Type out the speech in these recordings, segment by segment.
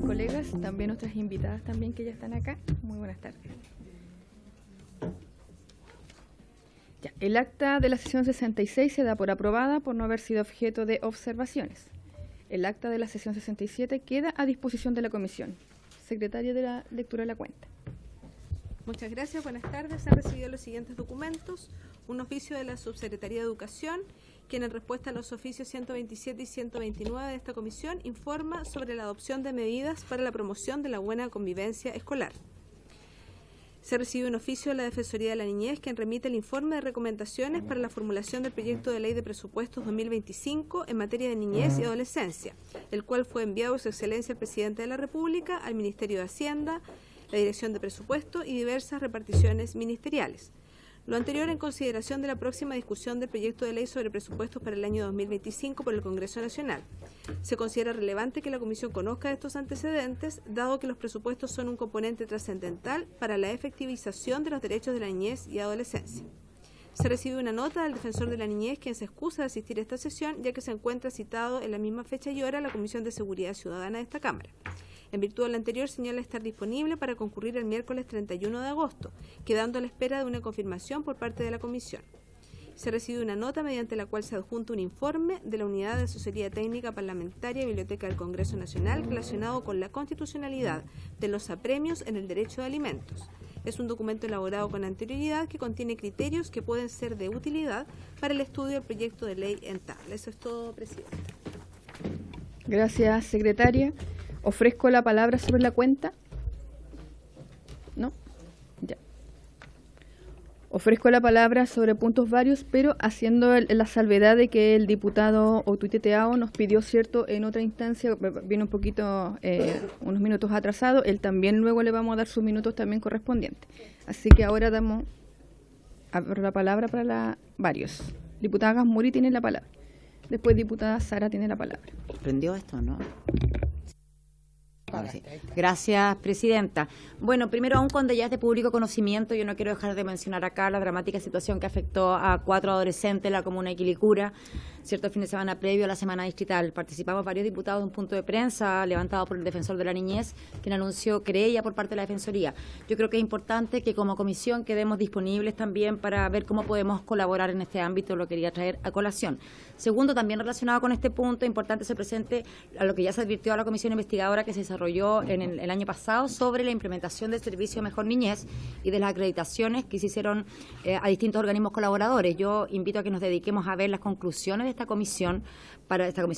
colegas, también nuestras invitadas también que ya están acá. Muy buenas tardes. Ya, el acta de la sesión 66 se da por aprobada por no haber sido objeto de observaciones. El acta de la sesión 67 queda a disposición de la comisión. Secretaria de la lectura de la cuenta. Muchas gracias, buenas tardes. Se han recibido los siguientes documentos. Un oficio de la Subsecretaría de Educación, quien en respuesta a los oficios 127 y 129 de esta comisión informa sobre la adopción de medidas para la promoción de la buena convivencia escolar. Se recibe un oficio de la Defensoría de la Niñez, quien remite el informe de recomendaciones para la formulación del proyecto de ley de presupuestos 2025 en materia de niñez y adolescencia, el cual fue enviado a Su Excelencia el Presidente de la República, al Ministerio de Hacienda, la Dirección de Presupuesto y diversas reparticiones ministeriales. Lo anterior en consideración de la próxima discusión del proyecto de ley sobre presupuestos para el año 2025 por el Congreso Nacional. Se considera relevante que la Comisión conozca estos antecedentes, dado que los presupuestos son un componente trascendental para la efectivización de los derechos de la niñez y adolescencia. Se recibe una nota del Defensor de la Niñez, quien se excusa de asistir a esta sesión, ya que se encuentra citado en la misma fecha y hora la Comisión de Seguridad Ciudadana de esta Cámara. En virtud de lo anterior, señala estar disponible para concurrir el miércoles 31 de agosto, quedando a la espera de una confirmación por parte de la Comisión. Se recibe una nota mediante la cual se adjunta un informe de la Unidad de Asesoría Técnica Parlamentaria y Biblioteca del Congreso Nacional relacionado con la constitucionalidad de los apremios en el derecho de alimentos. Es un documento elaborado con anterioridad que contiene criterios que pueden ser de utilidad para el estudio del proyecto de ley en tabla. Eso es todo, Presidenta. Gracias, secretaria. ¿Ofrezco la palabra sobre la cuenta? ¿No? Ya. Ofrezco la palabra sobre puntos varios, pero haciendo la salvedad de que el diputado Otuiteteao nos pidió, cierto, en otra instancia, viene un poquito, unos minutos atrasado, él también luego le vamos a dar sus minutos también correspondientes. Así que ahora abro la palabra para varios. Diputada Gasmuri tiene la palabra. Después diputada Sara tiene la palabra. ¿Prendió esto, no? Sí. Gracias, Presidenta. Bueno, primero, aún cuando ya es de público conocimiento, yo no quiero dejar de mencionar acá la dramática situación que afectó a 4 adolescentes en la comuna de Quilicura, cierto, el fin de semana previo a la semana distrital. Participamos varios diputados de un punto de prensa levantado por el Defensor de la Niñez, quien anunció querella por parte de la Defensoría. Yo creo que es importante que como comisión quedemos disponibles también para ver cómo podemos colaborar en este ámbito, lo quería traer a colación. Segundo, también relacionado con este punto, importante se presente a lo que ya se advirtió a la comisión investigadora que se desarrolló en el año pasado sobre la implementación del servicio Mejor Niñez y de las acreditaciones que se hicieron a distintos organismos colaboradores. Yo invito a que nos dediquemos a ver las conclusiones de esta comisión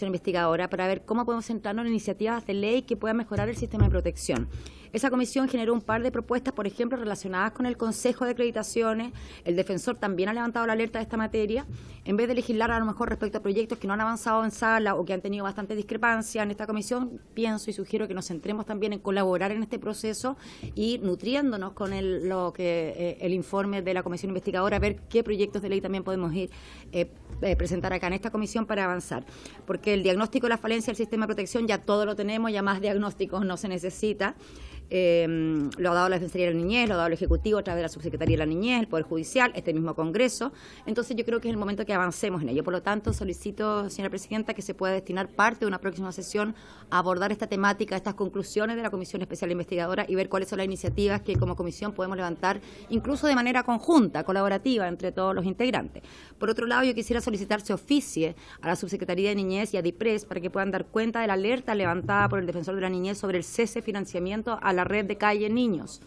investigadora para ver cómo podemos centrarnos en iniciativas de ley que puedan mejorar el sistema de protección. Esa comisión generó un par de propuestas, por ejemplo, relacionadas con el Consejo de Acreditaciones. El Defensor también ha levantado la alerta de esta materia. En vez de legislar a lo mejor respecto a proyectos que no han avanzado en sala o que han tenido bastante discrepancia en esta comisión, pienso y sugiero que nos centremos también en colaborar en este proceso y nutriéndonos con el informe de la comisión investigadora, a ver qué proyectos de ley también podemos presentar acá en esta comisión para avanzar. Porque el diagnóstico de la falencia del sistema de protección ya todo lo tenemos, ya más diagnósticos no se necesita. Lo ha dado la Defensoría de la Niñez, lo ha dado el Ejecutivo a través de la Subsecretaría de la Niñez, el Poder Judicial, este mismo Congreso. Entonces yo creo que es el momento que avancemos en ello. Por lo tanto, solicito, señora Presidenta, que se pueda destinar parte de una próxima sesión a abordar esta temática, estas conclusiones de la Comisión Especial Investigadora y ver cuáles son las iniciativas que como comisión podemos levantar, incluso de manera conjunta, colaborativa, entre todos los integrantes. Por otro lado, yo quisiera solicitar se oficie a la Subsecretaría de Niñez y a DIPRES para que puedan dar cuenta de la alerta levantada por el Defensor de la Niñez sobre el cese de financiamiento a la red de Calle Niños.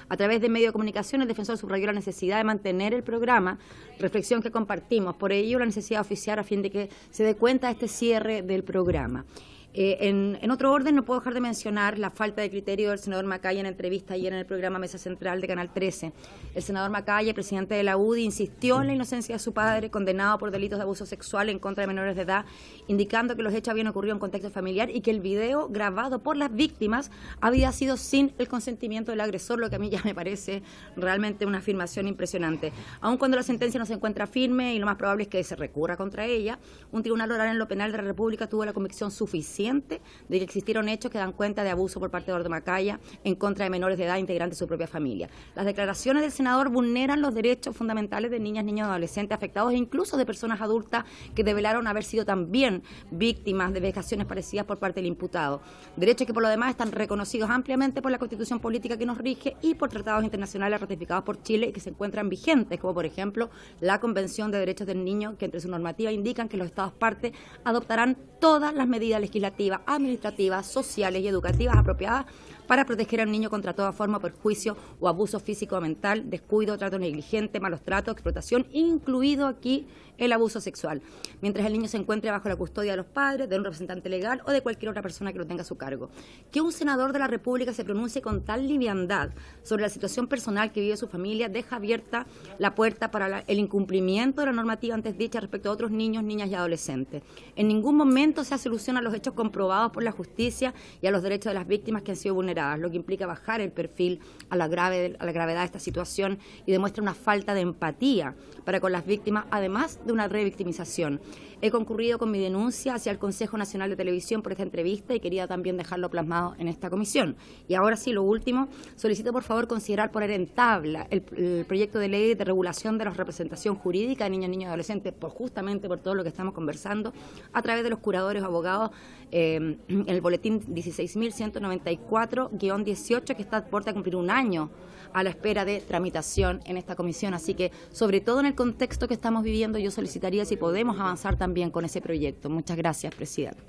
A través de medios de comunicación, el Defensor subrayó la necesidad de mantener el programa, reflexión que compartimos. Por ello, la necesidad de oficiar a fin de que se dé cuenta de este cierre del programa. En otro orden, no puedo dejar de mencionar la falta de criterio del senador Macaya en entrevista ayer en el programa Mesa Central de Canal 13. El senador Macaya, presidente de la UDI, insistió en la inocencia de su padre, condenado por delitos de abuso sexual en contra de menores de edad, indicando que los hechos habían ocurrido en contexto familiar y que el video grabado por las víctimas había sido sin el consentimiento del agresor, lo que a mí ya me parece realmente una afirmación impresionante. Aun cuando la sentencia no se encuentra firme y lo más probable es que se recurra contra ella, un tribunal oral en lo penal de la República tuvo la convicción suficiente consciente de que existieron hechos que dan cuenta de abuso por parte de Eduardo Macaya en contra de menores de edad integrantes de su propia familia. Las declaraciones del senador vulneran los derechos fundamentales de niñas, niños y adolescentes afectados e incluso de personas adultas que develaron haber sido también víctimas de vejaciones parecidas por parte del imputado. Derechos que por lo demás están reconocidos ampliamente por la Constitución política que nos rige y por tratados internacionales ratificados por Chile y que se encuentran vigentes, como por ejemplo la Convención de Derechos del Niño, que entre su normativa indican que los Estados partes adoptarán todas las medidas legislativas, administrativas, sociales y educativas apropiadas para proteger al niño contra toda forma de perjuicio o abuso físico o mental, descuido, trato negligente, malos tratos, explotación, incluido aquí el abuso sexual, mientras el niño se encuentre bajo la custodia de los padres, de un representante legal o de cualquier otra persona que lo tenga a su cargo. Que un senador de la República se pronuncie con tal liviandad sobre la situación personal que vive su familia deja abierta la puerta para el incumplimiento de la normativa antes dicha respecto a otros niños, niñas y adolescentes. En ningún momento se solucionan los hechos comprobados por la justicia y a los derechos de las víctimas que han sido vulneradas, lo que implica bajar el perfil a la gravedad de esta situación y demuestra una falta de empatía para con las víctimas, además de una revictimización. He concurrido con mi denuncia hacia el Consejo Nacional de Televisión por esta entrevista y quería también dejarlo plasmado en esta comisión. Y ahora sí, lo último, solicito por favor considerar poner en tabla el proyecto de ley de regulación de la representación jurídica de niños, niños y adolescentes, justamente por todo lo que estamos conversando, a través de los curadores o abogados, en el boletín 16.194-18, que está a puerta de cumplir un año a la espera de tramitación en esta comisión. Así que, sobre todo en el contexto que estamos viviendo, yo solicitaría si podemos avanzar también con ese proyecto. Muchas gracias, presidente.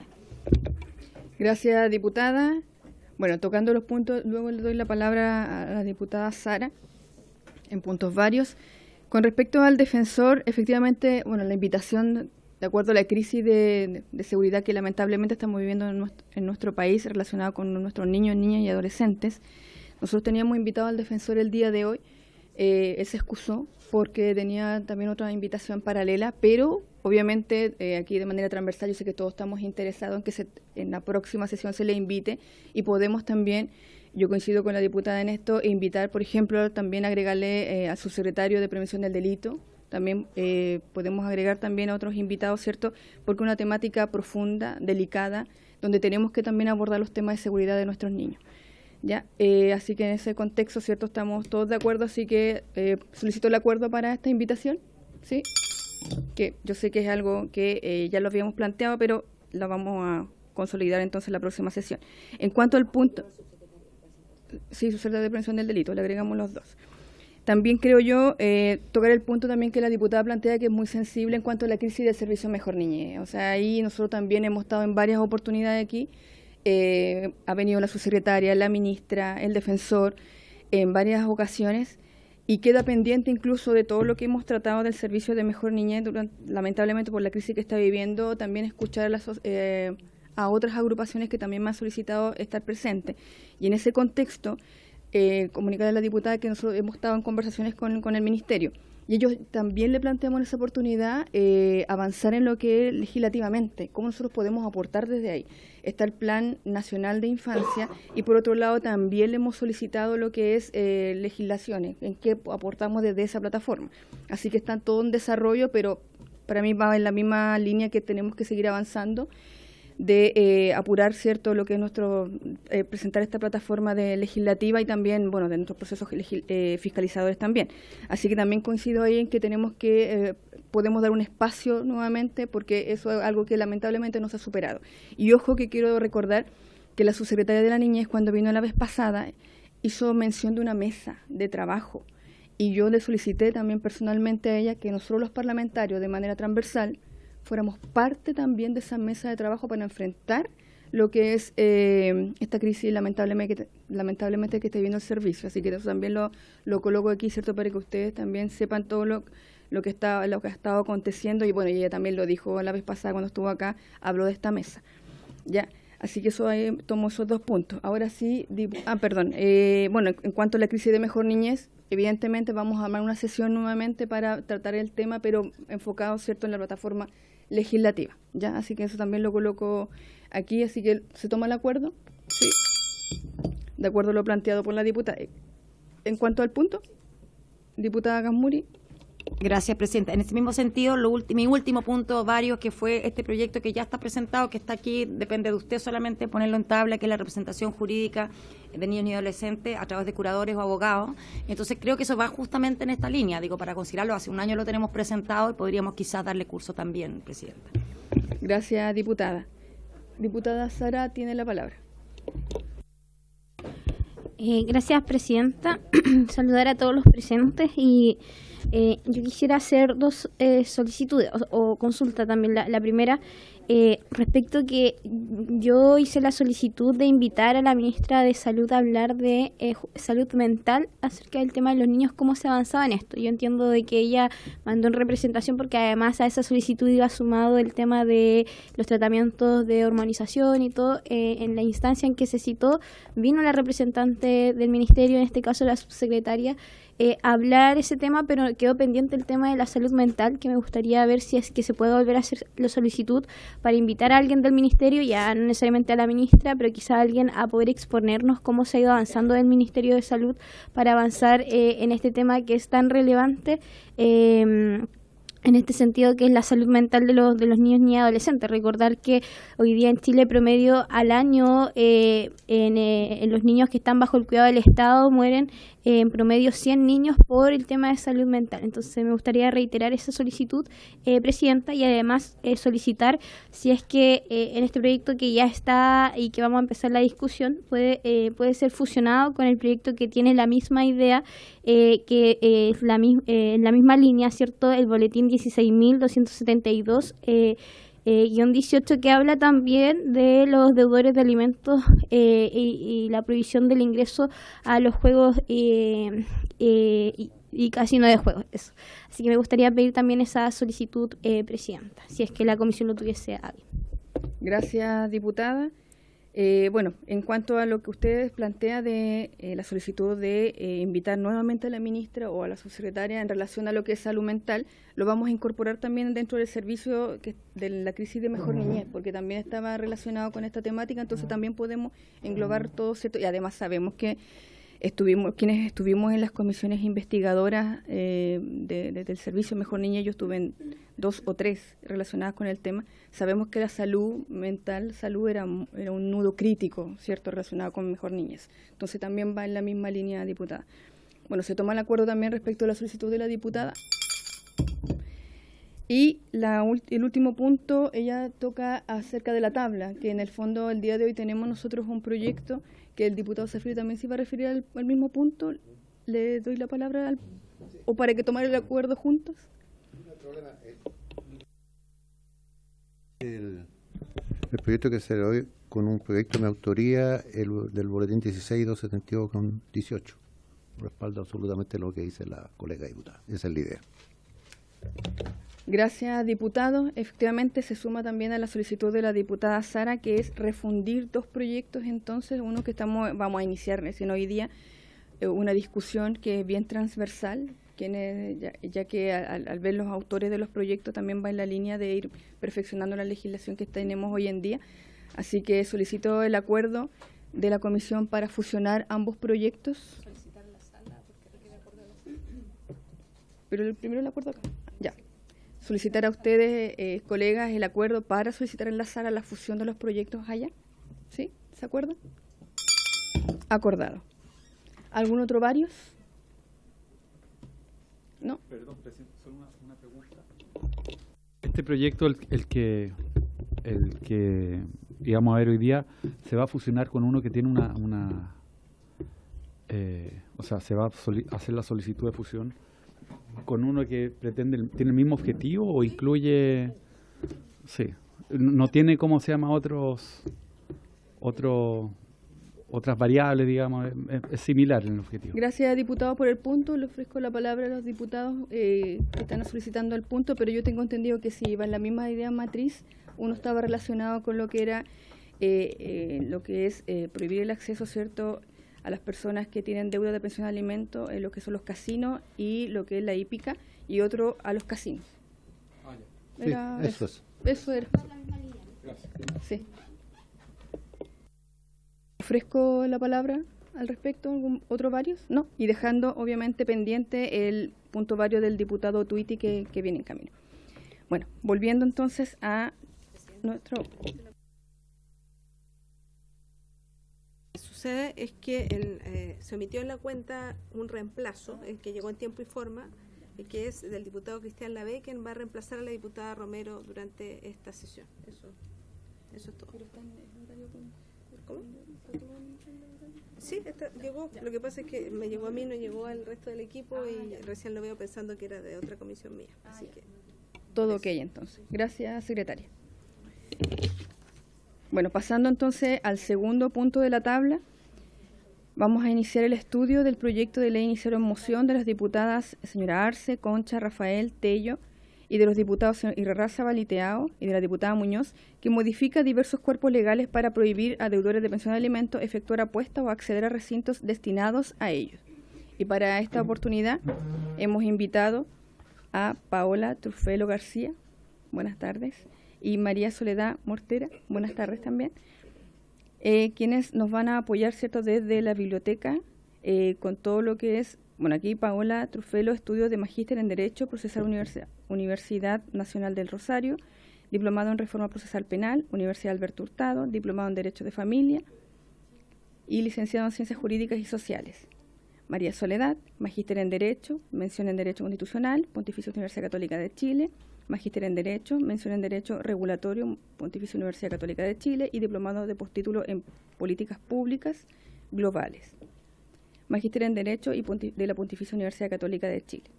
Gracias, diputada. Bueno, tocando los puntos, luego le doy la palabra a la diputada Sara, en puntos varios. Con respecto al defensor, efectivamente, bueno, la invitación, de acuerdo a la crisis de seguridad que lamentablemente estamos viviendo en nuestro país relacionada con nuestros niños, niñas y adolescentes, nosotros teníamos invitado al defensor el día de hoy. Él se excusó porque tenía también otra invitación paralela, pero obviamente aquí de manera transversal yo sé que todos estamos interesados en que en la próxima sesión se le invite y podemos también, yo coincido con la diputada en esto, invitar, por ejemplo, también agregarle al subsecretario de Prevención del Delito, también podemos agregar también a otros invitados, ¿cierto? Porque es una temática profunda, delicada, donde tenemos que también abordar los temas de seguridad de nuestros niños. ¿Ya? Así que en ese contexto, ¿cierto? Estamos todos de acuerdo, así que solicito el acuerdo para esta invitación, ¿sí? Que yo sé que es algo que ya lo habíamos planteado, pero lo vamos a consolidar entonces en la próxima sesión. En cuanto al punto... Sí, subsecretario de Prevención del Delito, le agregamos los dos. También creo yo tocar el punto también que la diputada plantea, que es muy sensible en cuanto a la crisis del servicio Mejor Niñez. O sea, ahí nosotros también hemos estado en varias oportunidades aquí. Ha venido la subsecretaria, la ministra, el defensor en varias ocasiones y queda pendiente incluso de todo lo que hemos tratado del servicio de Mejor Niñez, lamentablemente por la crisis que está viviendo, también escuchar a otras agrupaciones que también me han solicitado estar presentes. Y en ese contexto, comunicar a la diputada que nosotros hemos estado en conversaciones con el Ministerio. Y ellos también le planteamos en esa oportunidad avanzar en lo que es legislativamente, cómo nosotros podemos aportar desde ahí. Está el Plan Nacional de Infancia y por otro lado también le hemos solicitado lo que es legislaciones, en qué aportamos desde esa plataforma. Así que está todo en desarrollo, pero para mí va en la misma línea que tenemos que seguir avanzando de apurar, ¿cierto?, lo que es nuestro presentar esta plataforma de legislativa y también, bueno, de nuestros procesos fiscalizadores también. Así que también coincido ahí en que tenemos que, podemos dar un espacio nuevamente porque eso es algo que lamentablemente no se ha superado. Y ojo que quiero recordar que la subsecretaria de la Niñez, cuando vino la vez pasada, hizo mención de una mesa de trabajo y yo le solicité también personalmente a ella que nosotros los parlamentarios, de manera transversal, fuéramos parte también de esa mesa de trabajo para enfrentar lo que es esta crisis lamentablemente que está viviendo el servicio. Así que eso también lo coloco aquí, ¿cierto?, para que ustedes también sepan todo lo que ha estado aconteciendo. Y bueno, ella también lo dijo la vez pasada cuando estuvo acá, habló de esta mesa. Ya, así que eso ahí tomo esos dos puntos. Ahora sí, bueno, en cuanto a la crisis de Mejor Niñez, evidentemente vamos a armar una sesión nuevamente para tratar el tema, pero enfocado, ¿cierto?, en la plataforma legislativa, ¿ya? Así que eso también lo coloco aquí, así que ¿se toma el acuerdo? Sí. De acuerdo a lo planteado por la diputada. En cuanto al punto, diputada Gasmuri. Gracias, Presidenta. En ese mismo sentido, mi último punto, varios, que fue este proyecto que ya está presentado, que está aquí, depende de usted solamente ponerlo en tabla, que es la representación jurídica de niños y adolescentes a través de curadores o abogados. Entonces, creo que eso va justamente en esta línea, digo, para considerarlo. Hace un año lo tenemos presentado y podríamos quizás darle curso también, Presidenta. Gracias, diputada. Diputada Sara tiene la palabra. Gracias, Presidenta. Saludar a todos los presentes y yo quisiera hacer dos solicitudes o consulta también. La primera, respecto que yo hice la solicitud de invitar a la ministra de Salud a hablar de salud mental acerca del tema de los niños, cómo se avanzaba en esto. Yo entiendo de que ella mandó en representación porque además a esa solicitud iba sumado el tema de los tratamientos de hormonización y todo. En la instancia en que se citó, vino la representante del ministerio, en este caso la subsecretaria, hablar ese tema, pero quedó pendiente el tema de la salud mental, que me gustaría ver si es que se puede volver a hacer la solicitud para invitar a alguien del ministerio, ya no necesariamente a la ministra, pero quizá a alguien a poder exponernos cómo se ha ido avanzando el Ministerio de Salud para avanzar en este tema que es tan relevante. En este sentido, que es la salud mental de los niños, niñas y adolescentes. Recordar que hoy día en Chile, promedio al año, en los niños que están bajo el cuidado del Estado mueren en promedio 100 niños por el tema de salud mental. Entonces me gustaría reiterar esa solicitud, Presidenta, y además solicitar si es que en este proyecto que ya está y que vamos a empezar la discusión puede ser fusionado con el proyecto que tiene la misma idea, que es en la misma línea, ¿cierto? El boletín 16.272 -18, que habla también de los deudores de alimentos y la prohibición del ingreso a los juegos y casino de juegos. Eso. Así que me gustaría pedir también esa solicitud, Presidenta, si es que la comisión lo tuviese a bien. Gracias, diputada. Bueno, en cuanto a lo que usted plantea de la solicitud de invitar nuevamente a la ministra o a la subsecretaria en relación a lo que es salud mental, lo vamos a incorporar también dentro del servicio de la crisis de Mejor Niñez, porque también estaba relacionado con esta temática, entonces también podemos englobar todo, ¿cierto? Y además sabemos que quienes estuvimos en las comisiones investigadoras del servicio Mejor Niñez, yo estuve en 2 o 3 relacionadas con el tema, sabemos que la salud mental, era un nudo crítico, ¿cierto?, relacionado con Mejor Niñez. Entonces también va en la misma línea, diputada. Bueno, se toma el acuerdo también respecto a la solicitud de la diputada. Y el último punto, ella toca acerca de la tabla, que en el fondo el día de hoy tenemos nosotros un proyecto que el diputado Zafiro también se iba a referir al mismo punto. Le doy la palabra o para que tomar el acuerdo juntos. El proyecto que se le doy con un proyecto de mi autoría, del boletín 16.272/18. Respaldo absolutamente lo que dice la colega diputada. Esa es la idea. Gracias, diputado. Efectivamente, se suma también a la solicitud de la diputada Sara, que es refundir 2 proyectos, entonces, uno que vamos a iniciar recién hoy día, una discusión que es bien transversal, ya que al ver los autores de los proyectos también va en la línea de ir perfeccionando la legislación que tenemos hoy en día. Así que solicito el acuerdo de la comisión para fusionar ambos proyectos. Solicitar la sala porque requiere acuerdo de la sala. Pero primero el acuerdo acá. Ya. Solicitar a ustedes, colegas, el acuerdo para solicitar en la sala la fusión de los proyectos allá. ¿Sí? ¿Se acuerdan? Acordado. ¿Algún otro varios? ¿No? Perdón, presidente, solo una pregunta. Este proyecto, el que íbamos a ver hoy día, se va a fusionar con uno que tiene o sea, se va a hacer la solicitud de fusión con uno que tiene el mismo objetivo o incluye, sí, no tiene, ¿cómo se llama?, otras variables, digamos, es similar en el objetivo. Gracias, diputado, por el punto. Le ofrezco la palabra a los diputados que están solicitando el punto, pero yo tengo entendido que si iba en la misma idea matriz, uno estaba relacionado con lo que era prohibir el acceso, ¿cierto?, a las personas que tienen deuda de pensión de alimentos, lo que son los casinos y lo que es la hípica, y otro a los casinos. Eso era. Sí. ¿Ofrezco la palabra al respecto? ¿Algún otro varios? No. Y dejando obviamente pendiente el puntos varios del diputado Tuiti que viene en camino. Bueno, volviendo entonces a nuestro... Lo que sucede es que se omitió en la cuenta un reemplazo, el que llegó en tiempo y forma, que es del diputado Cristian Lavé, quien va a reemplazar a la diputada Romero durante esta sesión. Eso es todo. ¿Cómo? Sí, llegó. Lo que pasa es que me llegó a mí, no llegó al resto del equipo y recién lo veo pensando que era de otra comisión mía. Así que todo ok, entonces. Gracias, secretaria. Bueno, pasando entonces al segundo punto de la tabla, vamos a iniciar el estudio del proyecto de ley iniciado en moción de las diputadas señora Arce, Concha, Rafael, Tello y de los diputados señor Irarrázaval Baliteao y de la diputada Muñoz, que modifica diversos cuerpos legales para prohibir a deudores de pensión de alimentos efectuar apuestas o acceder a recintos destinados a ellos. Y para esta oportunidad hemos invitado a Paola Truffello García, buenas tardes, y María Soledad Mortera, buenas tardes también, quienes nos van a apoyar, ¿cierto?, desde la biblioteca con todo lo que es, bueno, aquí Paola Truffello, estudio de magíster en Derecho Procesal Universidad Nacional del Rosario, diplomado en Reforma Procesal Penal, Universidad Alberto Hurtado, diplomado en Derecho de Familia y licenciado en Ciencias Jurídicas y Sociales. María Soledad, magíster en Derecho, mención en Derecho Constitucional, Pontificia Universidad Católica de Chile, magíster en Derecho, mención en Derecho Regulatorio, Pontificia Universidad Católica de Chile y diplomado de postítulo en Políticas Públicas Globales. Magíster en Derecho y de la Pontificia Universidad Católica de Chile.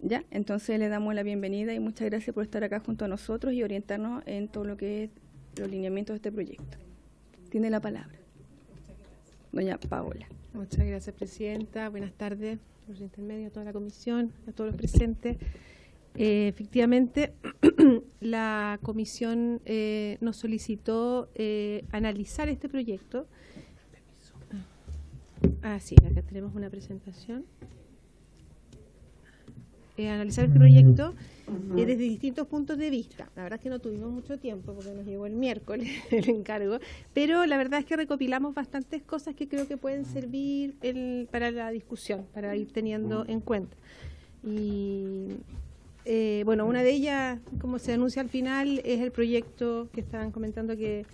¿Ya? Entonces le damos la bienvenida y muchas gracias por estar acá junto a nosotros y orientarnos en todo lo que es los lineamientos de este proyecto. Tiene la palabra doña Paola. Muchas gracias, presidenta. Buenas tardes, por el intermedio, a toda la comisión, a todos los presentes. Efectivamente, la comisión nos solicitó analizar este proyecto. Sí, acá tenemos una presentación. Analizar este proyecto desde distintos puntos de vista. La verdad es que no tuvimos mucho tiempo porque nos llegó el miércoles el encargo, pero la verdad es que recopilamos bastantes cosas que creo que pueden servir para la discusión, para ir teniendo en cuenta. Y bueno, una de ellas, como se anuncia al final, es el proyecto que estaban comentando que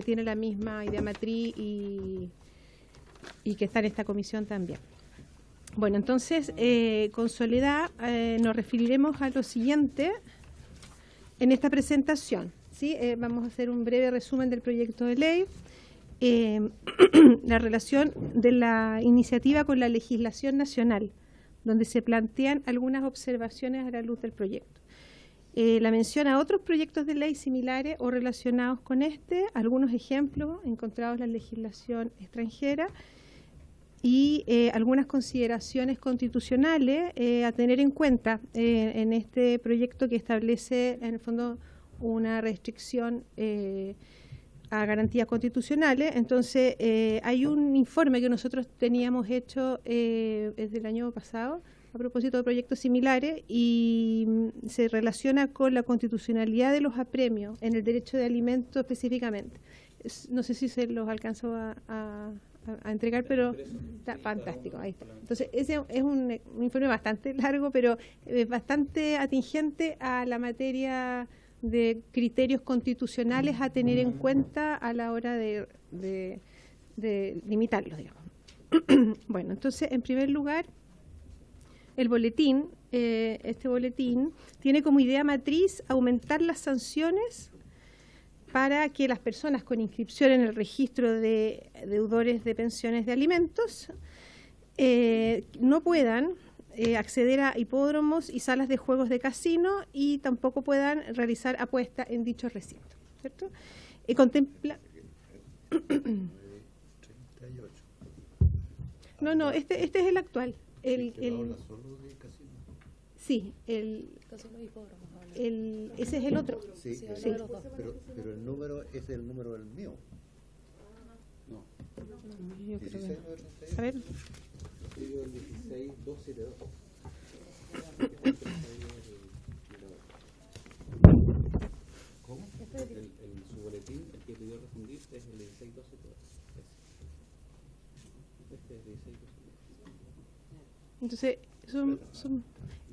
tiene la misma idea matriz y que está en esta comisión también. Bueno, entonces, con Soledad nos referiremos a lo siguiente en esta presentación, ¿sí? Vamos a hacer un breve resumen del proyecto de ley, la relación de la iniciativa con la legislación nacional, donde se plantean algunas observaciones a la luz del proyecto. La mención a otros proyectos de ley similares o relacionados con algunos ejemplos encontrados en la legislación extranjera, y algunas consideraciones constitucionales a tener en cuenta en este proyecto que establece en el fondo una restricción a garantías constitucionales. Entonces hay un informe que nosotros teníamos hecho desde el año pasado a propósito de proyectos similares y se relaciona con la constitucionalidad de los apremios en el derecho de alimento específicamente. No sé si se los alcanzó a entregar, pero está fantástico, ahí está. Entonces, ese es un informe bastante largo, pero bastante atingente a la materia de criterios constitucionales a tener en cuenta a la hora de limitarlos, digamos. Bueno, entonces, en primer lugar, el boletín, este boletín, tiene como idea matriz aumentar las sanciones para que las personas con inscripción en el registro de deudores de pensiones de alimentos no puedan acceder a hipódromos y salas de juegos de casino y tampoco puedan realizar apuestas en dichos recintos, ¿cierto? Contempla... No, este es el actual. Sí, ese es el otro. Sí, sí. Pero el número es el número del mío. No. Yo creo 16, que... A ver. 16272. ¿Cómo? Su boletín, el que pidió refundir, es el 16272. Este es el 16272. Entonces,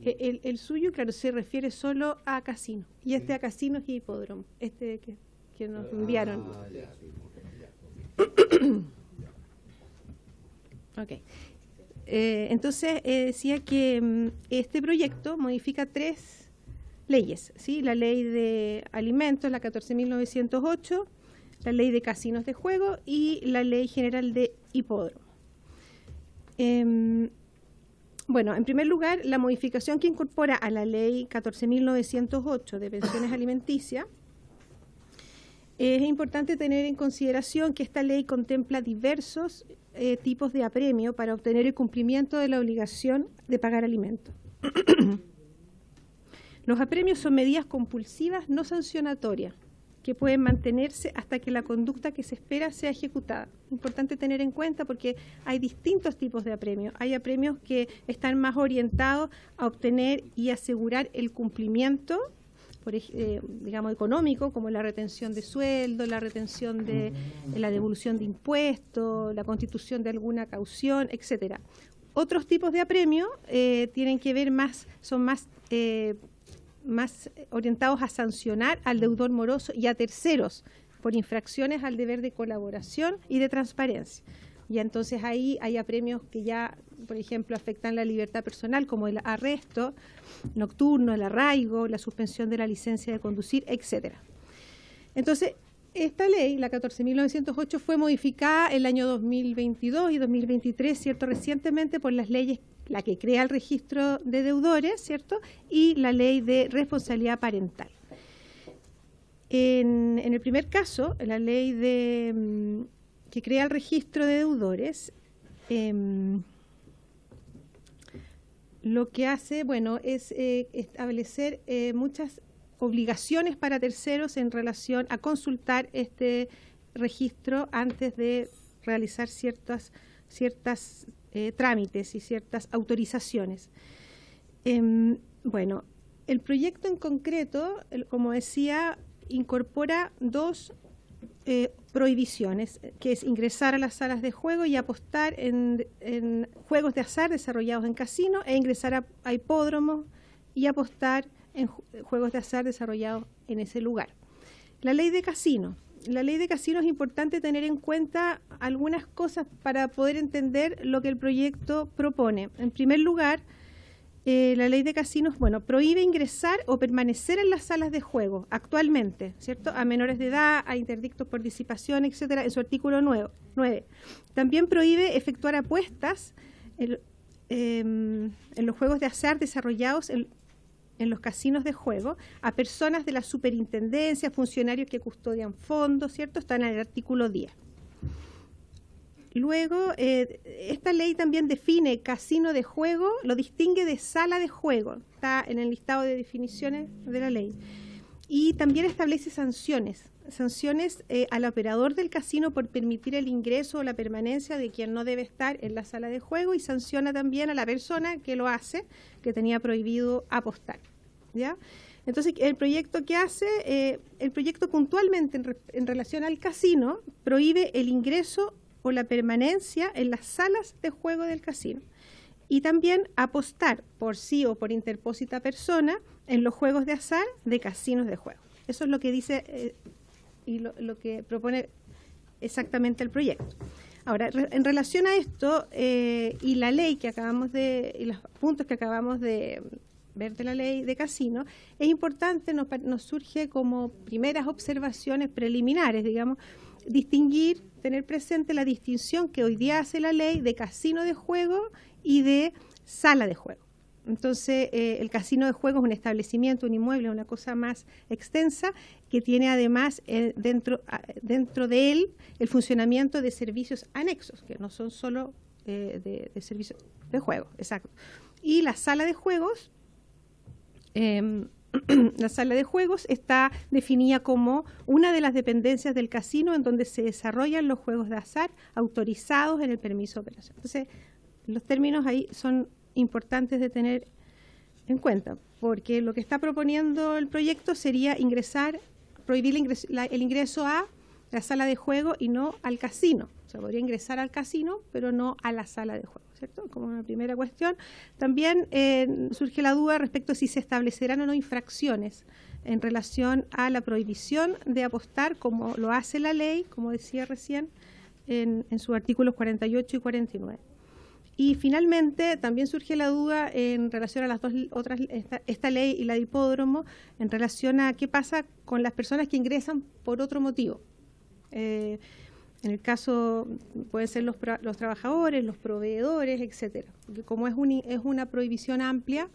El suyo, claro, se refiere solo a casinos, y a casinos y hipódromo, que nos enviaron. Okay. Entonces, decía que este proyecto modifica 3 leyes, ¿sí? La ley de alimentos, la 14.908, la ley de casinos de juego y la ley general de hipódromo. Bueno, en primer lugar, la modificación que incorpora a la ley 14.908 de pensiones alimenticias, es importante tener en consideración que esta ley contempla diversos tipos de apremio para obtener el cumplimiento de la obligación de pagar alimentos. Los apremios son medidas compulsivas no sancionatorias que pueden mantenerse hasta que la conducta que se espera sea ejecutada. Importante tener en cuenta porque hay distintos tipos de apremios. Hay apremios que están más orientados a obtener y asegurar el cumplimiento, digamos, económico, como la retención de sueldo, la retención de la devolución de impuestos, la constitución de alguna caución, etcétera. Otros tipos de apremios tienen que ver son más orientados a sancionar al deudor moroso y a terceros por infracciones al deber de colaboración y de transparencia. Y entonces ahí hay apremios que ya, por ejemplo, afectan la libertad personal, como el arresto nocturno, el arraigo, la suspensión de la licencia de conducir, etcétera. Entonces, esta ley, la 14.908, fue modificada el año 2022 y 2023, ¿cierto?, recientemente por las leyes, la que crea el registro de deudores, ¿cierto?, y la ley de responsabilidad parental. En el primer caso, la ley que crea el registro de deudores, lo que hace, bueno, es establecer muchas obligaciones para terceros en relación a consultar este registro antes de realizar ciertas trámites y ciertas autorizaciones. Bueno, el proyecto en concreto, como decía, incorpora 2 prohibiciones, que es ingresar a las salas de juego y apostar en juegos de azar desarrollados en casino, e ingresar a hipódromos y apostar en juegos de azar desarrollados en ese lugar. La ley de casino. La ley de casino es importante tener en cuenta algunas cosas para poder entender lo que el proyecto propone. En primer lugar, la ley de casinos, bueno, prohíbe ingresar o permanecer en las salas de juego actualmente, ¿cierto?, a menores de edad, a interdictos por disipación, etcétera, en su artículo 9. También prohíbe efectuar apuestas en los juegos de azar desarrollados en los casinos de juego a personas de la superintendencia, funcionarios que custodian fondos, ¿cierto? Están en el artículo 10. Luego, esta ley también define casino de juego, lo distingue de sala de juego, está en el listado de definiciones de la ley. Y también establece sanciones al operador del casino por permitir el ingreso o la permanencia de quien no debe estar en la sala de juego, y sanciona también a la persona que lo hace, que tenía prohibido apostar, ¿ya? Entonces, el proyecto que hace, el proyecto puntualmente en relación al casino, prohíbe el ingreso o la permanencia en las salas de juego del casino, y también apostar por sí o por interpósita persona en los juegos de azar de casinos de juego. Eso es lo que dice y lo que propone exactamente el proyecto. Ahora, en relación a esto y la ley y los puntos que acabamos de ver de la ley de casino, es importante, nos surge como primeras observaciones preliminares, digamos, distinguir, tener presente la distinción que hoy día hace la ley de casino de juego y de sala de juego. Entonces, el casino de juego es un establecimiento, un inmueble, una cosa más extensa, que tiene además dentro de él el funcionamiento de servicios anexos, que no son solo de servicios de juego, exacto. Y la sala de juegos, está definida como una de las dependencias del casino en donde se desarrollan los juegos de azar autorizados en el permiso de operación. Entonces, los términos ahí son importantes de tener en cuenta, porque lo que está proponiendo el proyecto sería prohibir el ingreso a la sala de juego y no al casino. O sea, podría ingresar al casino, pero no a la sala de juego, ¿cierto? Como una primera cuestión. También surge la duda respecto a si se establecerán o no infracciones en relación a la prohibición de apostar, como lo hace la ley, como decía recién, en sus artículos 48 y 49. Y finalmente también surge la duda en relación a las dos otras, esta ley y la de hipódromo, en relación a qué pasa con las personas que ingresan por otro motivo. En el caso pueden ser los trabajadores, los proveedores, etcétera. Porque como es una prohibición amplia,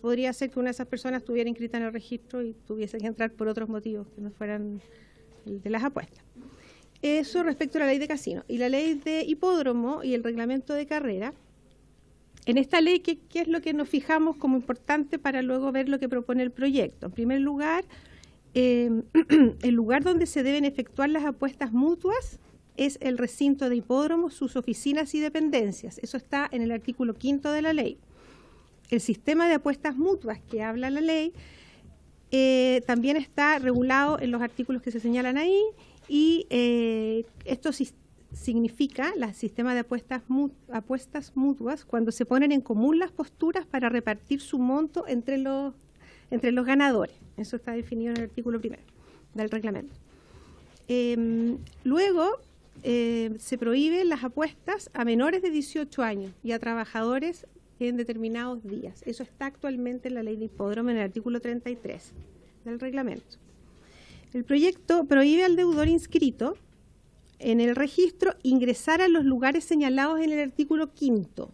podría ser que una de esas personas estuviera inscrita en el registro y tuviese que entrar por otros motivos que no fueran el de las apuestas. Eso respecto a la ley de casino. Y la ley de hipódromo y el reglamento de carrera. En esta ley, ¿qué es lo que nos fijamos como importante para luego ver lo que propone el proyecto? En primer lugar, el lugar donde se deben efectuar las apuestas mutuas es el recinto de hipódromo, sus oficinas y dependencias. Eso está en el artículo 5 de la ley. El sistema de apuestas mutuas que habla la ley también está regulado en los artículos que se señalan ahí. Y esto significa el sistema de apuestas mutuas cuando se ponen en común las posturas para repartir su monto entre los ganadores. Eso está definido en el artículo 1 del reglamento. Luego se prohíben las apuestas a menores de 18 años y a trabajadores en determinados días. Eso está actualmente en la ley de hipódromo en el artículo 33 del reglamento. El proyecto prohíbe al deudor inscrito en el registro ingresar a los lugares señalados en el artículo 5,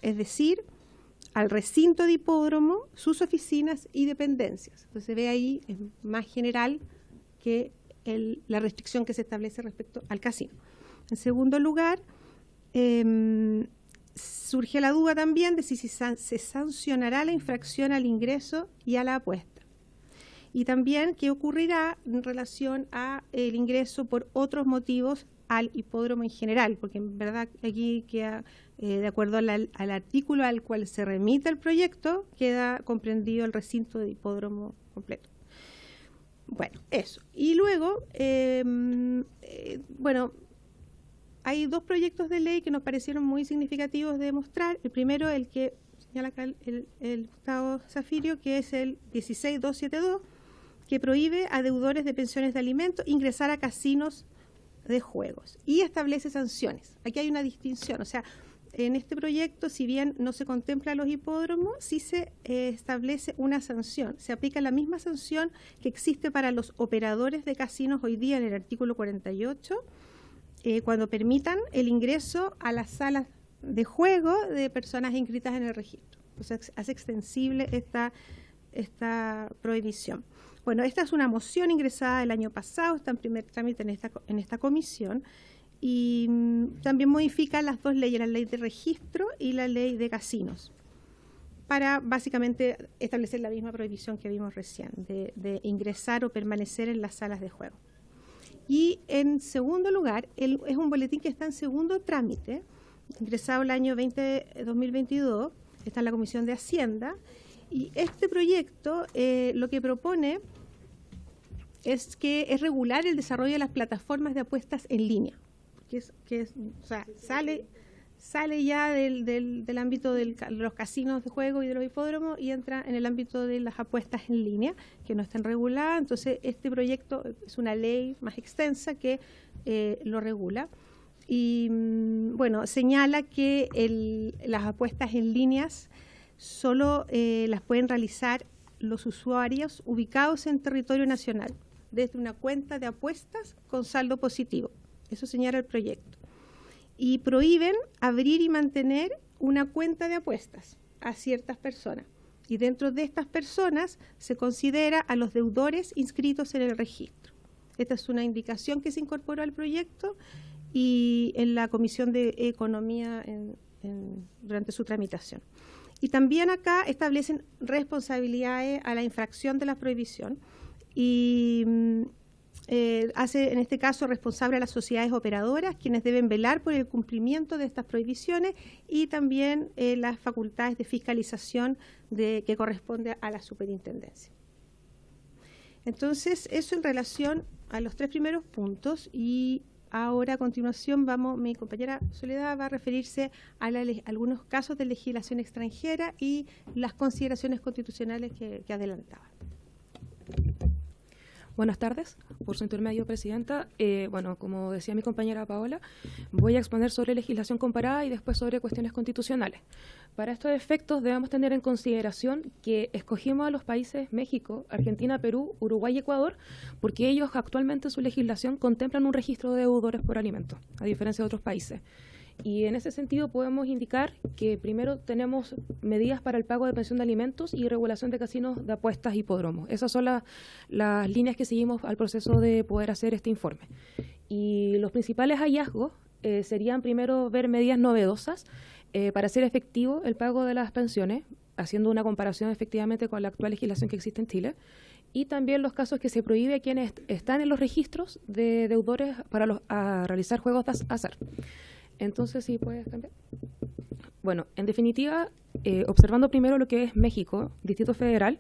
es decir, al recinto de hipódromo, sus oficinas y dependencias. Entonces se ve ahí, es más general que la restricción que se establece respecto al casino. En segundo lugar, surge la duda también de si se sancionará la infracción al ingreso y a la apuesta. Y también qué ocurrirá en relación a el ingreso por otros motivos al hipódromo en general, porque en verdad aquí queda, de acuerdo al artículo al cual se remite el proyecto, queda comprendido el recinto de hipódromo completo. Bueno, eso. Y luego, hay dos proyectos de ley que nos parecieron muy significativos de mostrar. El primero, el que señala acá el Gustavo Zafirio, que es el 16272, que prohíbe a deudores de pensiones de alimentos ingresar a casinos de juegos y establece sanciones. Aquí hay una distinción, o sea, en este proyecto, si bien no se contempla los hipódromos, sí se establece una sanción. Se aplica la misma sanción que existe para los operadores de casinos hoy día en el artículo 48, cuando permitan el ingreso a las salas de juego de personas inscritas en el registro. O sea, hace extensible esta prohibición. Bueno, esta es una moción ingresada el año pasado, está en primer trámite en esta comisión y también modifica las dos leyes, la ley de registro y la ley de casinos, para básicamente establecer la misma prohibición que vimos recién, de ingresar o permanecer en las salas de juego. Y en segundo lugar, es un boletín que está en segundo trámite, ingresado el año 2022, está en la Comisión de Hacienda. Y este proyecto lo que propone es regular el desarrollo de las plataformas de apuestas en línea, o sea, sale ya del ámbito de los casinos de juego y de los hipódromos y entra en el ámbito de las apuestas en línea, que no están reguladas. Entonces, este proyecto es una ley más extensa que lo regula. Y, señala que las apuestas en líneas solo las pueden realizar los usuarios ubicados en territorio nacional, desde una cuenta de apuestas con saldo positivo. Eso señala el proyecto. Y prohíben abrir y mantener una cuenta de apuestas a ciertas personas. Y dentro de estas personas se considera a los deudores inscritos en el registro. Esta es una indicación que se incorporó al proyecto y en la Comisión de Economía durante su tramitación. Y también acá establecen responsabilidades a la infracción de la prohibición y hace en este caso responsable a las sociedades operadoras, quienes deben velar por el cumplimiento de estas prohibiciones y también las facultades de fiscalización que corresponde a la superintendencia. Entonces, eso en relación a los 3 primeros puntos, y ahora a continuación mi compañera Soledad va a referirse a algunos casos de legislación extranjera y las consideraciones constitucionales que adelantaba. Buenas tardes, por su intermedio, Presidenta. Bueno, como decía mi compañera Paola, voy a exponer sobre legislación comparada y después sobre cuestiones constitucionales. Para estos efectos debemos tener en consideración que escogimos a los países México, Argentina, Perú, Uruguay y Ecuador porque ellos actualmente en su legislación contemplan un registro de deudores por alimentos, a diferencia de otros países. Y en ese sentido podemos indicar que primero tenemos medidas para el pago de pensión de alimentos y regulación de casinos de apuestas y hipódromos. Esas son las líneas que seguimos al proceso de poder hacer este informe. Y los principales hallazgos serían primero ver medidas novedosas para hacer efectivo el pago de las pensiones, haciendo una comparación efectivamente con la actual legislación que existe en Chile, y también los casos que se prohíbe a quienes están en los registros de deudores a realizar juegos de azar. Entonces, ¿sí puedes cambiar? Bueno, en definitiva, observando primero lo que es México, Distrito Federal,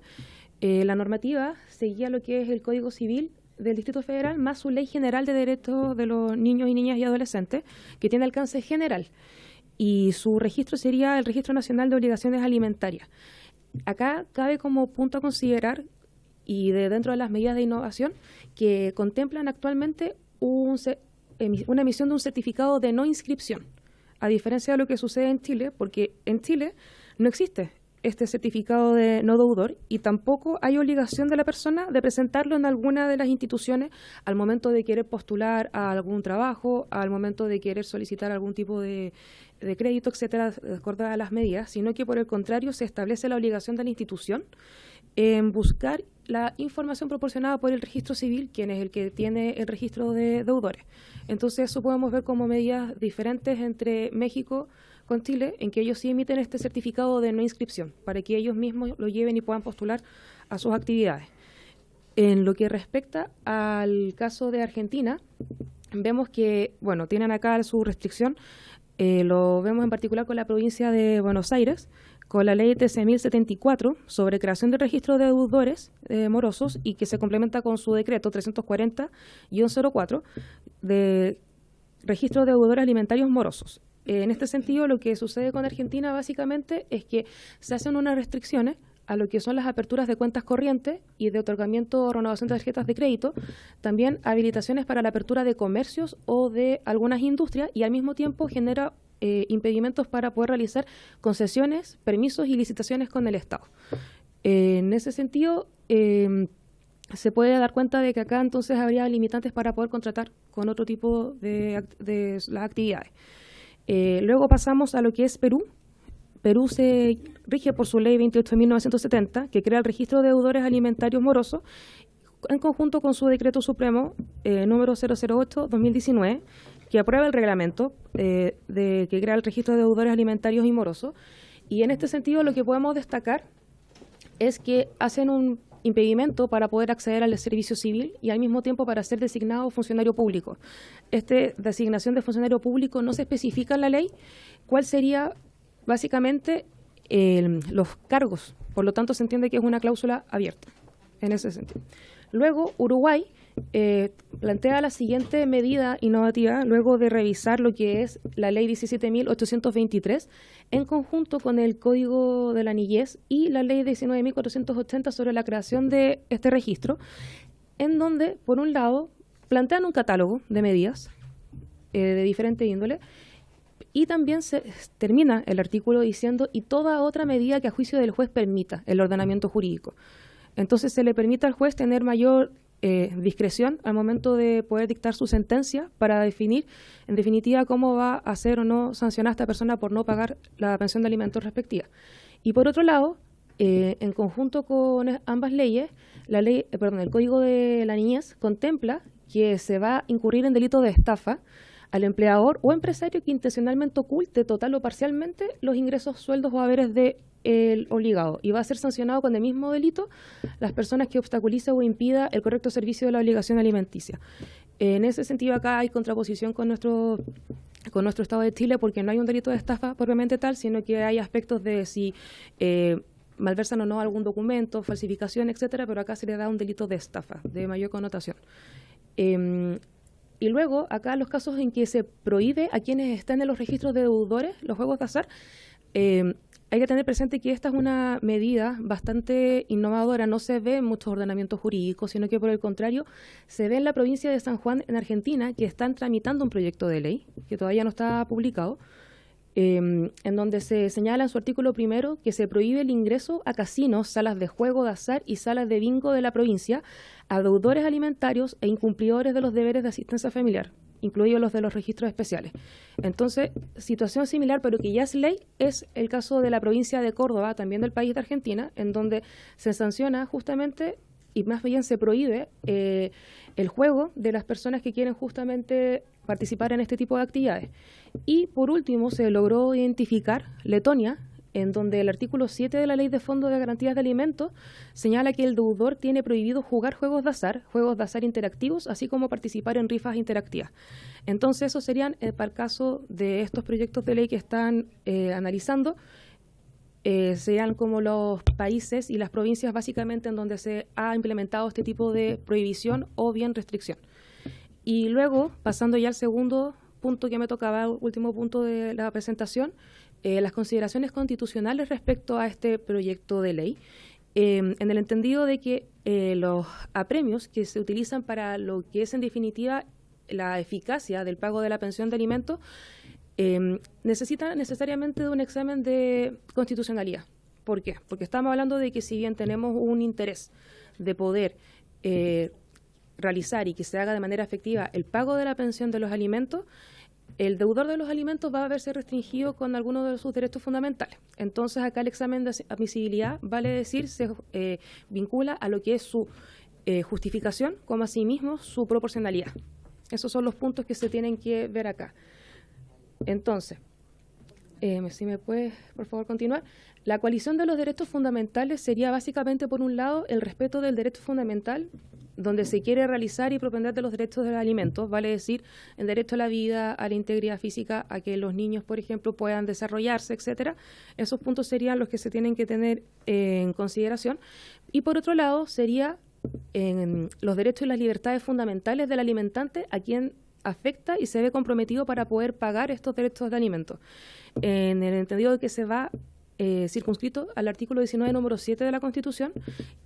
la normativa seguía lo que es el Código Civil del Distrito Federal más su Ley General de Derechos de los Niños y Niñas y Adolescentes, que tiene alcance general. Y su registro sería el Registro Nacional de Obligaciones Alimentarias. Acá cabe como punto a considerar, y dentro de las medidas de innovación, que contemplan actualmente una emisión de un certificado de no inscripción, a diferencia de lo que sucede en Chile, porque en Chile no existe este certificado de no deudor y tampoco hay obligación de la persona de presentarlo en alguna de las instituciones al momento de querer postular a algún trabajo, al momento de querer solicitar algún tipo de crédito, etcétera, de acuerdo a las medidas, sino que por el contrario se establece la obligación de la institución en buscar la información proporcionada por el registro civil, quien es el que tiene el registro de deudores. Entonces eso podemos ver como medidas diferentes entre México con Chile, en que ellos sí emiten este certificado de no inscripción, para que ellos mismos lo lleven y puedan postular a sus actividades. En lo que respecta al caso de Argentina, vemos que, bueno, tienen acá su restricción, lo vemos en particular con la provincia de Buenos Aires, con la ley 13.074 sobre creación de registro de deudores morosos y que se complementa con su decreto 340-04 de registro de deudores alimentarios morosos. En este sentido, lo que sucede con Argentina básicamente es que se hacen unas restricciones a lo que son las aperturas de cuentas corrientes y de otorgamiento o renovación de tarjetas de crédito, también habilitaciones para la apertura de comercios o de algunas industrias y al mismo tiempo genera impedimentos para poder realizar concesiones, permisos y licitaciones con el Estado. En ese sentido, se puede dar cuenta de que acá entonces habría limitantes para poder contratar con otro tipo de las actividades. Luego pasamos a lo que es Perú. Perú se rige por su ley 28.970, que crea el registro de deudores alimentarios morosos, en conjunto con su decreto supremo número 008-2019, que aprueba el reglamento que crea el registro de deudores alimentarios y morosos. Y en este sentido lo que podemos destacar es que hacen un impedimento para poder acceder al servicio civil y al mismo tiempo para ser designado funcionario público. Esta designación de funcionario público no se especifica en la ley cuál sería básicamente los cargos, por lo tanto se entiende que es una cláusula abierta en ese sentido. Luego, Uruguay plantea la siguiente medida innovativa, luego de revisar lo que es la ley 17.823, en conjunto con el Código de la Niñez y la ley 19.480 sobre la creación de este registro, en donde, por un lado, plantean un catálogo de medidas de diferente índole, y también se termina el artículo diciendo y toda otra medida que a juicio del juez permita el ordenamiento jurídico. Entonces se le permite al juez tener mayor discreción al momento de poder dictar su sentencia para definir, en definitiva, cómo va a ser o no sancionada esta persona por no pagar la pensión de alimentos respectiva. Y por otro lado, en conjunto con ambas leyes, el Código de la Niñez contempla que se va a incurrir en delito de estafa al empleador o empresario que intencionalmente oculte total o parcialmente los ingresos, sueldos o haberes del obligado, y va a ser sancionado con el mismo delito las personas que obstaculice o impida el correcto servicio de la obligación alimenticia. En ese sentido, acá hay contraposición con nuestro Estado de Chile, porque no hay un delito de estafa propiamente tal, sino que hay aspectos de si malversan o no algún documento, falsificación, etcétera, pero acá se le da un delito de estafa, de mayor connotación. Y luego, acá los casos en que se prohíbe a quienes están en los registros de deudores los juegos de azar, hay que tener presente que esta es una medida bastante innovadora, no se ve en muchos ordenamientos jurídicos, sino que por el contrario, se ve en la provincia de San Juan, en Argentina, que están tramitando un proyecto de ley, que todavía no está publicado, en donde se señala en su artículo primero que se prohíbe el ingreso a casinos, salas de juego de azar y salas de bingo de la provincia a deudores alimentarios e incumplidores de los deberes de asistencia familiar, incluidos los de los registros especiales. Entonces, situación similar, pero que ya es ley, es el caso de la provincia de Córdoba, también del país de Argentina, en donde se sanciona justamente, y más bien se prohíbe, el juego de las personas que quieren justamente participar en este tipo de actividades. Y por último, se logró identificar Letonia, en donde el artículo 7 de la Ley de Fondo de Garantías de Alimentos señala que el deudor tiene prohibido jugar juegos de azar interactivos, así como participar en rifas interactivas. Entonces, esos serían, para el caso de estos proyectos de ley que están analizando, serían como los países y las provincias básicamente en donde se ha implementado este tipo de prohibición o bien restricción. Y luego, pasando ya al segundo punto que me tocaba, el último punto de la presentación, las consideraciones constitucionales respecto a este proyecto de ley, en el entendido de que los apremios que se utilizan para lo que es en definitiva la eficacia del pago de la pensión de alimentos necesitan necesariamente de un examen de constitucionalidad. ¿Por qué? Porque estamos hablando de que si bien tenemos un interés de poder realizar y que se haga de manera efectiva el pago de la pensión de los alimentos, el deudor de los alimentos va a verse restringido con algunos de sus derechos fundamentales. Entonces, acá el examen de admisibilidad, vale decir, se vincula a lo que es su justificación, como asimismo su proporcionalidad. Esos son los puntos que se tienen que ver acá. Entonces, si me puedes, por favor, continuar. La coalición de los derechos fundamentales sería básicamente, por un lado, el respeto del derecho fundamental, donde se quiere realizar y propender de los derechos de los alimentos, vale decir, el derecho a la vida, a la integridad física, a que los niños, por ejemplo, puedan desarrollarse, etcétera. Esos puntos serían los que se tienen que tener en consideración. Y por otro lado, sería los derechos y las libertades fundamentales del alimentante a quien afecta y se ve comprometido para poder pagar estos derechos de alimentos. En el entendido de que se va circunscrito al artículo 19, número 7 de la Constitución,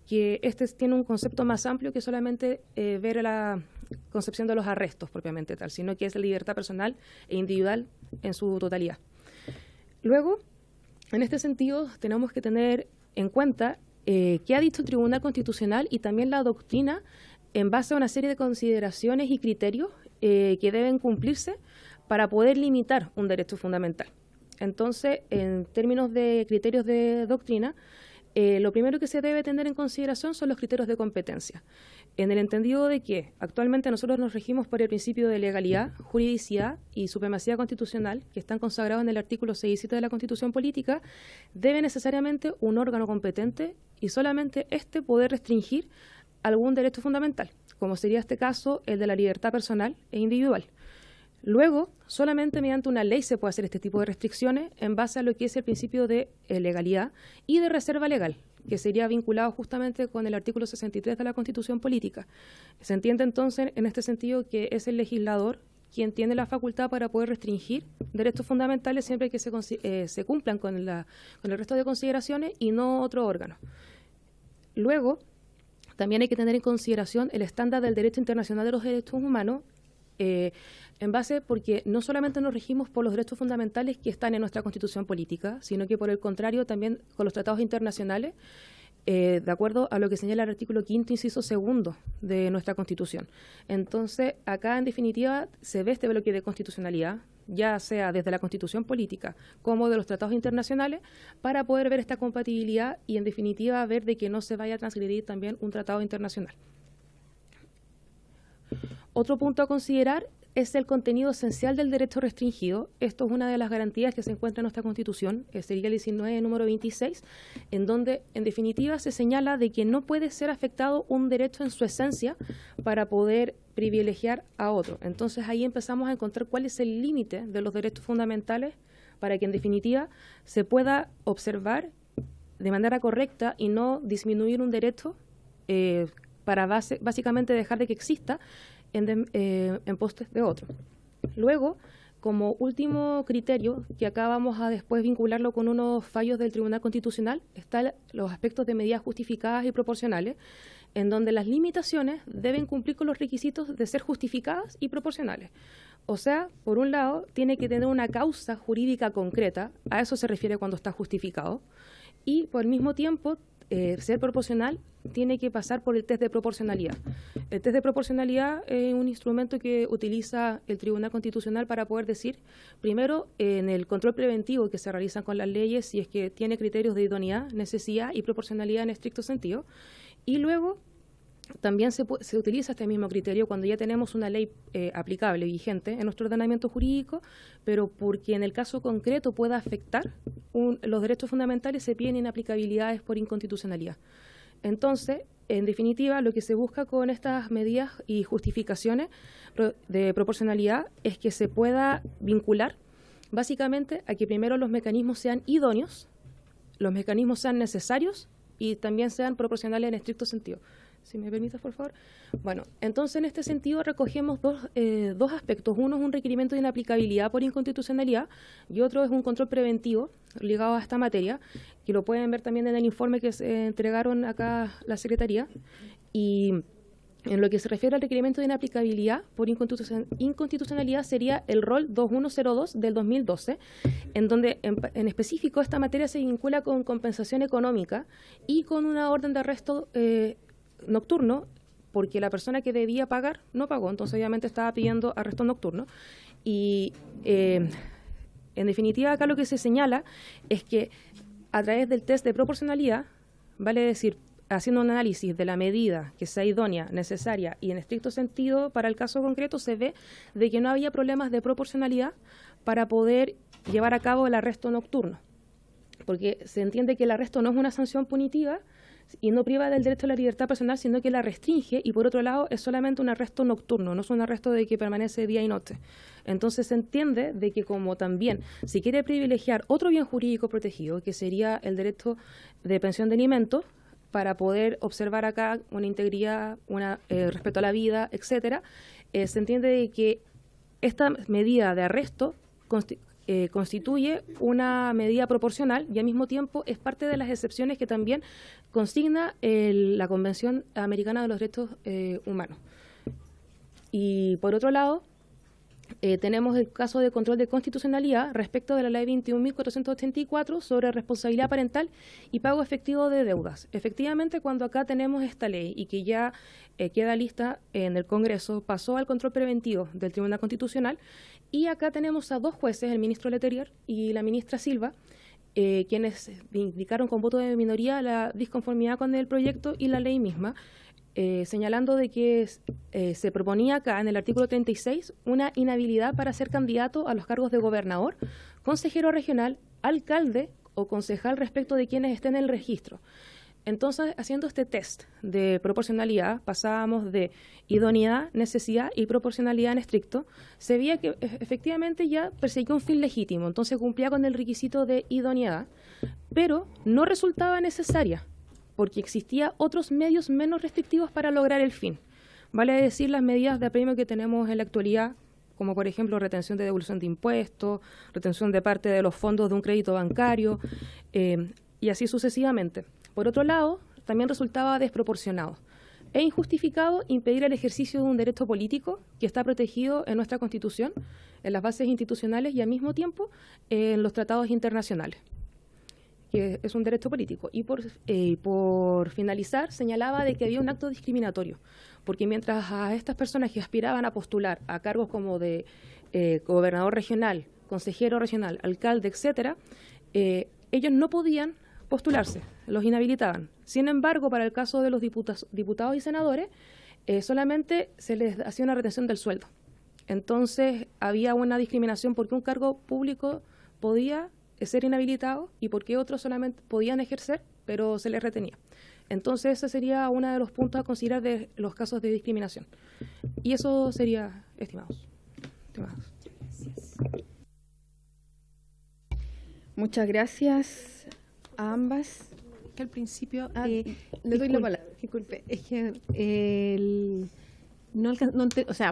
que este tiene un concepto más amplio que solamente ver la concepción de los arrestos propiamente tal, sino que es la libertad personal e individual en su totalidad. Luego, en este sentido, tenemos que tener en cuenta qué ha dicho el Tribunal Constitucional y también la doctrina en base a una serie de consideraciones y criterios que deben cumplirse para poder limitar un derecho fundamental. Entonces, en términos de criterios de doctrina, lo primero que se debe tener en consideración son los criterios de competencia, en el entendido de que actualmente nosotros nos regimos por el principio de legalidad, juridicidad y supremacía constitucional, que están consagrados en el artículo 6 y 7 de la Constitución Política. Debe necesariamente un órgano competente y solamente éste poder restringir algún derecho fundamental, como sería este caso el de la libertad personal e individual. Luego, solamente mediante una ley se puede hacer este tipo de restricciones en base a lo que es el principio de legalidad y de reserva legal, que sería vinculado justamente con el artículo 63 de la Constitución Política. Se entiende entonces en este sentido que es el legislador quien tiene la facultad para poder restringir derechos fundamentales siempre que se cumplan con el resto de consideraciones y no otro órgano. Luego, también hay que tener en consideración el estándar del derecho internacional de los derechos humanos, en base porque no solamente nos regimos por los derechos fundamentales que están en nuestra Constitución Política, sino que por el contrario también con los tratados internacionales, de acuerdo a lo que señala el artículo 5º, inciso 2 de nuestra Constitución. Entonces, acá en definitiva se ve este bloque de constitucionalidad, ya sea desde la Constitución Política como de los tratados internacionales, para poder ver esta compatibilidad y en definitiva ver de que no se vaya a transgredir también un tratado internacional. Otro punto a considerar es el contenido esencial del derecho restringido. Esto es una de las garantías que se encuentra en nuestra Constitución, sería el 19, número 26, en donde, en definitiva, se señala de que no puede ser afectado un derecho en su esencia para poder privilegiar a otro. Entonces, ahí empezamos a encontrar cuál es el límite de los derechos fundamentales para que, en definitiva, se pueda observar de manera correcta y no disminuir un derecho para básicamente dejar de que exista en postes de otro. Luego, como último criterio, que acá vamos a después vincularlo con unos fallos del Tribunal Constitucional, están los aspectos de medidas justificadas y proporcionales, en donde las limitaciones deben cumplir con los requisitos de ser justificadas y proporcionales. O sea, por un lado, tiene que tener una causa jurídica concreta, a eso se refiere cuando está justificado, y por el mismo tiempo, ser proporcional tiene que pasar por el test de proporcionalidad. El test de proporcionalidad es un instrumento que utiliza el Tribunal Constitucional para poder decir, primero, en el control preventivo que se realiza con las leyes, si es que tiene criterios de idoneidad, necesidad y proporcionalidad en estricto sentido, y luego también se utiliza este mismo criterio cuando ya tenemos una ley aplicable, vigente en nuestro ordenamiento jurídico, pero porque en el caso concreto pueda afectar los derechos fundamentales, se piden inaplicabilidades por inconstitucionalidad. Entonces, en definitiva, lo que se busca con estas medidas y justificaciones de proporcionalidad es que se pueda vincular básicamente a que primero los mecanismos sean idóneos, los mecanismos sean necesarios y también sean proporcionales en estricto sentido. Si me permites, por favor. Bueno, entonces en este sentido recogemos dos aspectos. Uno es un requerimiento de inaplicabilidad por inconstitucionalidad y otro es un control preventivo ligado a esta materia, que lo pueden ver también en el informe que se entregaron acá la Secretaría. Y en lo que se refiere al requerimiento de inaplicabilidad por inconstitucionalidad sería el rol 2102 del 2012, en donde en específico esta materia se vincula con compensación económica y con una orden de arresto nocturno, porque la persona que debía pagar no pagó, entonces obviamente estaba pidiendo arresto nocturno. Y en definitiva acá lo que se señala es que a través del test de proporcionalidad, vale decir, haciendo un análisis de la medida que sea idónea, necesaria y en estricto sentido para el caso concreto, se ve de que no había problemas de proporcionalidad para poder llevar a cabo el arresto nocturno, porque se entiende que el arresto no es una sanción punitiva y no priva del derecho a la libertad personal, sino que la restringe, y por otro lado es solamente un arresto nocturno, no es un arresto de que permanece día y noche. Entonces se entiende de que como también si quiere privilegiar otro bien jurídico protegido, que sería el derecho de pensión de alimentos, para poder observar acá una integridad, respeto a la vida, etcétera, se entiende de que esta medida de arresto constituye una medida proporcional y al mismo tiempo es parte de las excepciones que también consigna la Convención Americana de los Derechos Humanos. Y por otro lado, tenemos el caso de control de constitucionalidad respecto de la Ley 21.484 sobre responsabilidad parental y pago efectivo de deudas. Efectivamente, cuando acá tenemos esta ley y que ya queda lista en el Congreso, pasó al control preventivo del Tribunal Constitucional y acá tenemos a dos jueces, el ministro Letelier y la ministra Silva, quienes indicaron con voto de minoría la disconformidad con el proyecto y la ley misma, señalando de que se proponía acá en el artículo 36 una inhabilidad para ser candidato a los cargos de gobernador, consejero regional, alcalde o concejal respecto de quienes estén en el registro. Entonces, haciendo este test de proporcionalidad, pasábamos de idoneidad, necesidad y proporcionalidad en estricto, se veía que efectivamente ya perseguía un fin legítimo, entonces cumplía con el requisito de idoneidad, pero no resultaba necesaria, porque existía otros medios menos restrictivos para lograr el fin. Vale decir, las medidas de apremio que tenemos en la actualidad, como por ejemplo retención de devolución de impuestos, retención de parte de los fondos de un crédito bancario, y así sucesivamente. Por otro lado, también resultaba desproporcionado e injustificado impedir el ejercicio de un derecho político que está protegido en nuestra Constitución, en las bases institucionales y al mismo tiempo en los tratados internacionales, que es un derecho político. Y por finalizar, señalaba de que había un acto discriminatorio, porque mientras a estas personas que aspiraban a postular a cargos como de gobernador regional, consejero regional, alcalde, etcétera, ellos no podían postularse, los inhabilitaban. Sin embargo, para el caso de los diputados y senadores, solamente se les hacía una retención del sueldo. Entonces, había una discriminación porque un cargo público podía ser inhabilitado y porque otros solamente podían ejercer, pero se les retenía. Entonces, ese sería uno de los puntos a considerar de los casos de discriminación. Y eso sería, estimados. Gracias. Muchas gracias a ambas. que al principio... le doy la palabra. Disculpe, es que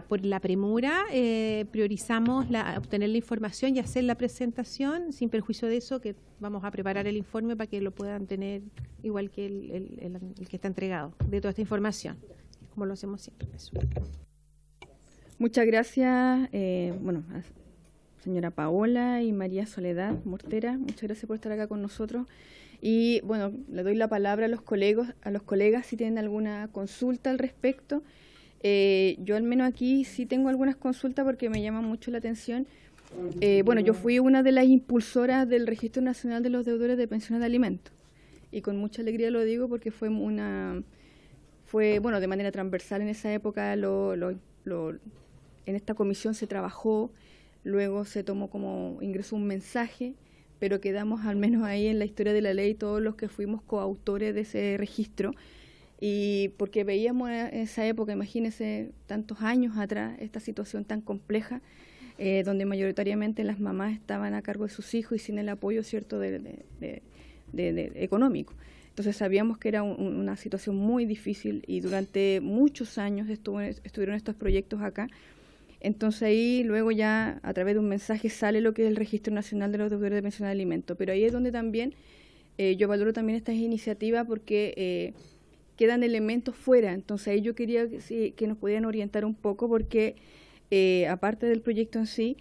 por la premura priorizamos obtener la información y hacer la presentación, sin perjuicio de eso, que vamos a preparar el informe para que lo puedan tener igual que el que está entregado, de toda esta información, como lo hacemos siempre. Eso. Muchas gracias, señora Paola y María Soledad Mortera, muchas gracias por estar acá con nosotros. Y bueno, le doy la palabra a los colegas si tienen alguna consulta al respecto. Yo al menos aquí sí tengo algunas consultas porque me llama mucho la atención. Yo fui una de las impulsoras del Registro Nacional de los Deudores de Pensiones de Alimentos. Y con mucha alegría lo digo porque fue de manera transversal en esa época, en esta comisión se trabajó, luego se tomó ingresó un mensaje, pero quedamos al menos ahí en la historia de la ley todos los que fuimos coautores de ese registro. Y porque veíamos en esa época, imagínense, tantos años atrás, esta situación tan compleja, donde mayoritariamente las mamás estaban a cargo de sus hijos y sin el apoyo, ¿cierto?, económico. Entonces sabíamos que era una situación muy difícil y durante muchos años estuvieron estos proyectos acá. Entonces ahí luego ya a través de un mensaje sale lo que es el Registro Nacional de los Deudores de Pensiones de Alimentos. Pero ahí es donde también yo valoro también estas iniciativas porque... quedan elementos fuera, entonces ahí yo quería que nos pudieran orientar un poco porque aparte del proyecto en sí,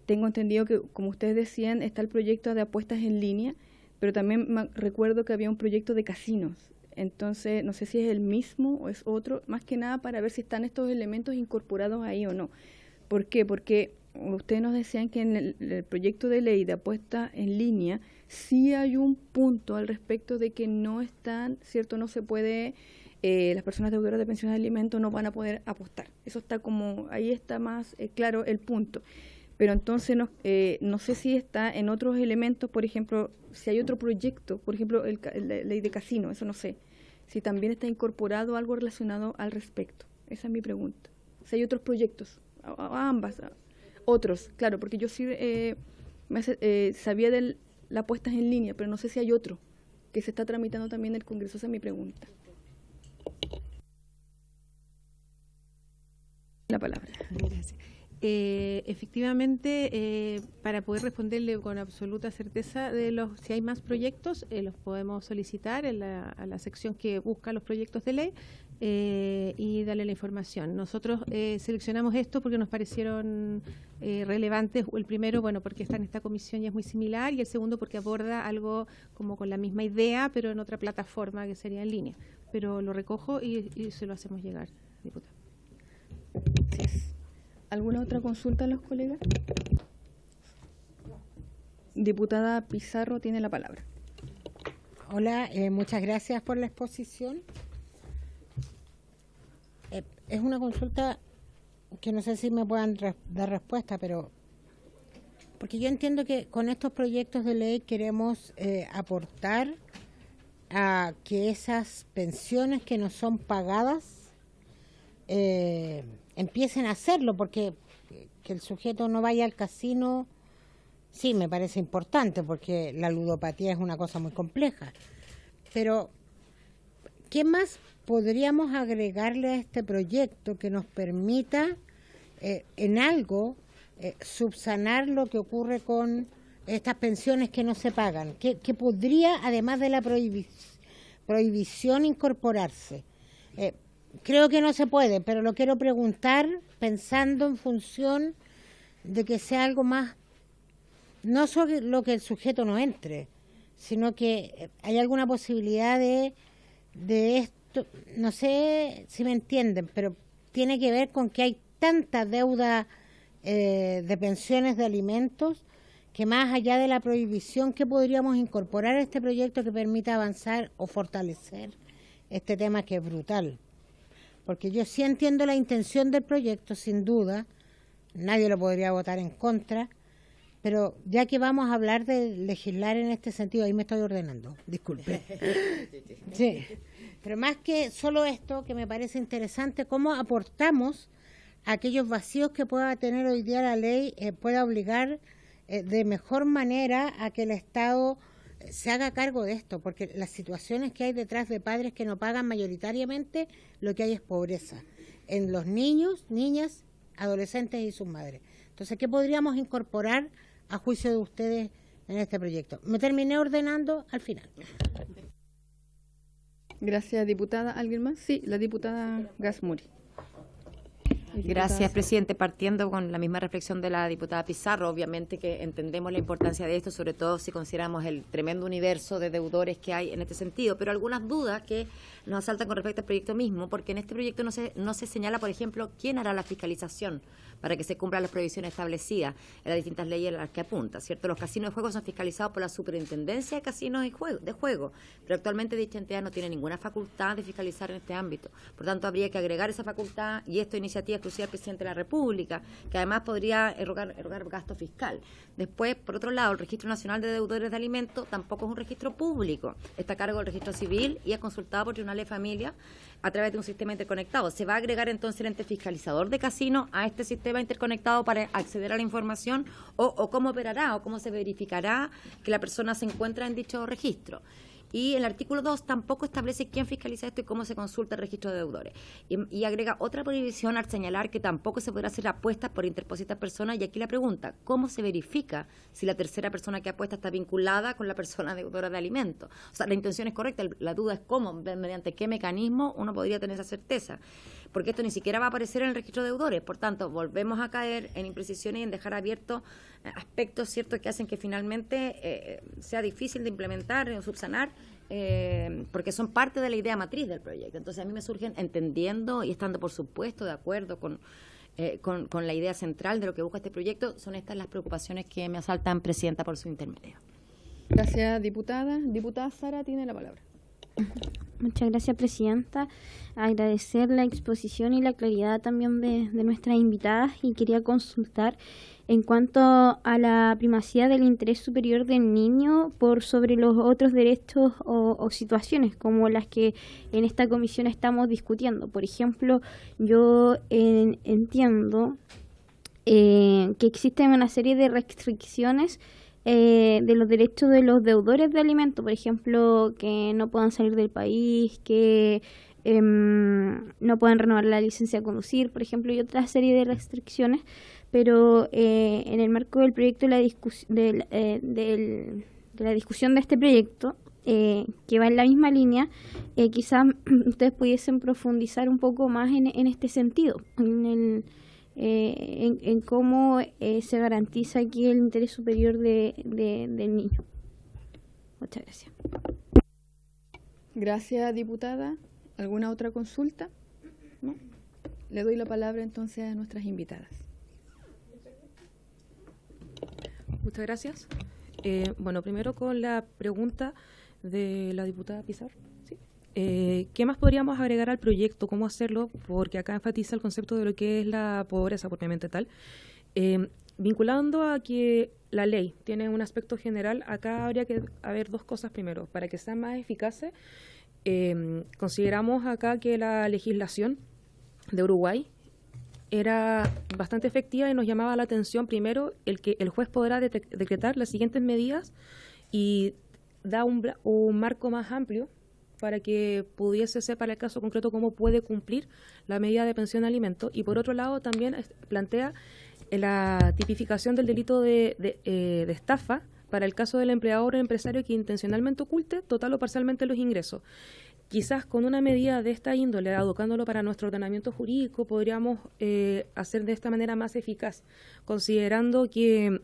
tengo entendido que, como ustedes decían, está el proyecto de apuestas en línea, pero también recuerdo que había un proyecto de casinos, entonces no sé si es el mismo o es otro, más que nada para ver si están estos elementos incorporados ahí o no. ¿Por qué? Porque ustedes nos decían que en el proyecto de ley de apuestas en línea sí hay un punto al respecto de que no están, ¿cierto? No se puede, las personas deudoras de pensiones de alimentos no van a poder apostar. Eso está ahí está más claro el punto. Pero entonces no sé si está en otros elementos, por ejemplo, si hay otro proyecto, por ejemplo, la ley de casino, eso no sé. Si también está incorporado algo relacionado al respecto. Esa es mi pregunta. Si hay otros proyectos, ambas, otros, claro, porque yo sí sabía de la apuestas en línea, pero no sé si hay otro que se está tramitando también en el Congreso. Esa es mi pregunta. La palabra. Gracias. Efectivamente, para poder responderle con absoluta certeza si hay más proyectos, los podemos solicitar a la sección que busca los proyectos de ley y darle la información. Nosotros seleccionamos esto porque nos parecieron relevantes. El primero, porque está en esta comisión y es muy similar, y el segundo porque aborda algo como con la misma idea, pero en otra plataforma que sería en línea. Pero lo recojo y se lo hacemos llegar, diputada. Gracias. ¿Alguna otra consulta a los colegas? Diputada Pizarro tiene la palabra. Hola, muchas gracias por la exposición. Es una consulta que no sé si me puedan dar respuesta, pero porque yo entiendo que con estos proyectos de ley queremos aportar a que esas pensiones que no son pagadas empiecen a hacerlo, porque que el sujeto no vaya al casino, sí, me parece importante, porque la ludopatía es una cosa muy compleja. Pero, ¿qué más podríamos agregarle a este proyecto que nos permita en algo subsanar lo que ocurre con estas pensiones que no se pagan? ¿Qué podría, además de la prohibición, incorporarse? Creo que no se puede, pero lo quiero preguntar pensando en función de que sea algo más, no solo lo que el sujeto no entre, sino que hay alguna posibilidad de esto, no sé si me entienden, pero tiene que ver con que hay tanta deuda de pensiones de alimentos que más allá de la prohibición, ¿qué podríamos incorporar a este proyecto que permita avanzar o fortalecer este tema que es brutal? Porque yo sí entiendo la intención del proyecto, sin duda, nadie lo podría votar en contra, pero ya que vamos a hablar de legislar en este sentido, ahí me estoy ordenando, disculpe. Sí, pero más que solo esto, que me parece interesante, cómo aportamos a aquellos vacíos que pueda tener hoy día la ley, pueda obligar de mejor manera a que el Estado se haga cargo de esto, porque las situaciones que hay detrás de padres que no pagan mayoritariamente, lo que hay es pobreza en los niños, niñas, adolescentes y sus madres. Entonces, ¿qué podríamos incorporar a juicio de ustedes en este proyecto? Me terminé ordenando al final. Gracias, diputada. ¿Alguien más? Sí, la diputada Gasmuri. Gracias, presidente. Partiendo con la misma reflexión de la diputada Pizarro, obviamente que entendemos la importancia de esto, sobre todo si consideramos el tremendo universo de deudores que hay en este sentido, pero algunas dudas que nos asaltan con respecto al proyecto mismo, porque en este proyecto no se señala, por ejemplo, quién hará la fiscalización para que se cumplan las prohibiciones establecidas en las distintas leyes a las que apunta, ¿cierto? Los casinos de juego son fiscalizados por la Superintendencia de Casinos de Juego, pero actualmente dicha entidad no tiene ninguna facultad de fiscalizar en este ámbito. Por tanto, habría que agregar esa facultad y esta iniciativa exclusiva del presidente de la República, que además podría erogar gasto fiscal. Después, por otro lado, el Registro Nacional de Deudores de Alimentos tampoco es un registro público, está a cargo del Registro Civil y es consultado por tribunales de familia a través de un sistema interconectado. ¿Se va a agregar entonces el ente fiscalizador de casino a este sistema interconectado para acceder a la información? ¿O cómo operará o cómo se verificará que la persona se encuentra en dicho registro? Y el artículo 2 tampoco establece quién fiscaliza esto y cómo se consulta el registro de deudores. Y agrega otra prohibición al señalar que tampoco se podrá hacer apuestas por interpositas personas. Y aquí la pregunta, ¿cómo se verifica si la tercera persona que apuesta está vinculada con la persona deudora de alimentos? O sea, la intención es correcta, la duda es cómo, mediante qué mecanismo uno podría tener esa certeza. Porque esto ni siquiera va a aparecer en el registro de deudores. Por tanto, volvemos a caer en imprecisiones y en dejar abiertos aspectos ciertos que hacen que finalmente sea difícil de implementar o subsanar, porque son parte de la idea matriz del proyecto. Entonces, a mí me surgen, entendiendo y estando, por supuesto, de acuerdo con la idea central de lo que busca este proyecto, son estas las preocupaciones que me asaltan, presidenta, por su intermedio. Gracias, diputada. Diputada Sara tiene la palabra. Muchas gracias, presidenta. Agradecer la exposición y la claridad también de nuestras invitadas, y quería consultar en cuanto a la primacía del interés superior del niño por sobre los otros derechos o situaciones como las que en esta comisión estamos discutiendo. Por ejemplo, yo entiendo que existen una serie de restricciones de los derechos de los deudores de alimentos, por ejemplo, que no puedan salir del país, que no puedan renovar la licencia de conducir, por ejemplo, y otra serie de restricciones, pero en el marco del proyecto de la discusión de este proyecto, que va en la misma línea, quizás ustedes pudiesen profundizar un poco más en este sentido, en cómo se garantiza aquí el interés superior del niño. Muchas gracias. Gracias, diputada. ¿Alguna otra consulta? ¿No? Le doy la palabra entonces a nuestras invitadas. Muchas gracias. Bueno, primero con la pregunta de la diputada Pizarro. ¿Sí? ¿Qué más podríamos agregar al proyecto? ¿Cómo hacerlo? Porque acá enfatiza el concepto de lo que es la pobreza propiamente tal. Vinculando a que la ley tiene un aspecto general, acá habría que haber dos cosas primero. Para que sea más eficaces, consideramos acá que la legislación de Uruguay era bastante efectiva y nos llamaba la atención primero el que el juez podrá decretar las siguientes medidas y da un marco más amplio para que pudiese ser para el caso concreto cómo puede cumplir la medida de pensión de alimentos. Y por otro lado también plantea la tipificación del delito de estafa para el caso del empleador o empresario que intencionalmente oculte total o parcialmente los ingresos. Quizás con una medida de esta índole, adocándolo para nuestro ordenamiento jurídico, podríamos hacer de esta manera más eficaz, considerando que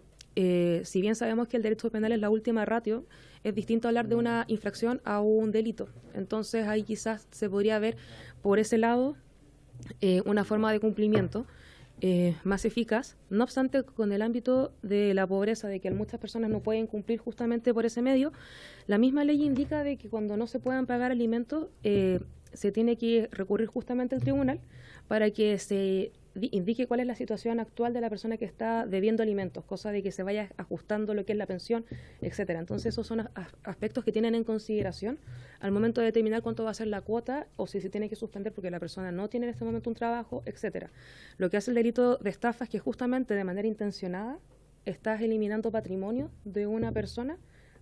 si bien sabemos que el derecho penal es la última ratio, es distinto hablar de una infracción a un delito. Entonces ahí quizás se podría ver por ese lado una forma de cumplimiento más eficaz. No obstante, con el ámbito de la pobreza, de que muchas personas no pueden cumplir justamente por ese medio, la misma ley indica de que cuando no se puedan pagar alimentos se tiene que recurrir justamente al tribunal para que se indique cuál es la situación actual de la persona que está debiendo alimentos, cosa de que se vaya ajustando lo que es la pensión, etcétera. Entonces esos son aspectos que tienen en consideración al momento de determinar cuánto va a ser la cuota o si se tiene que suspender porque la persona no tiene en este momento un trabajo, etcétera. Lo que hace el delito de estafa es que justamente de manera intencionada estás eliminando patrimonio de una persona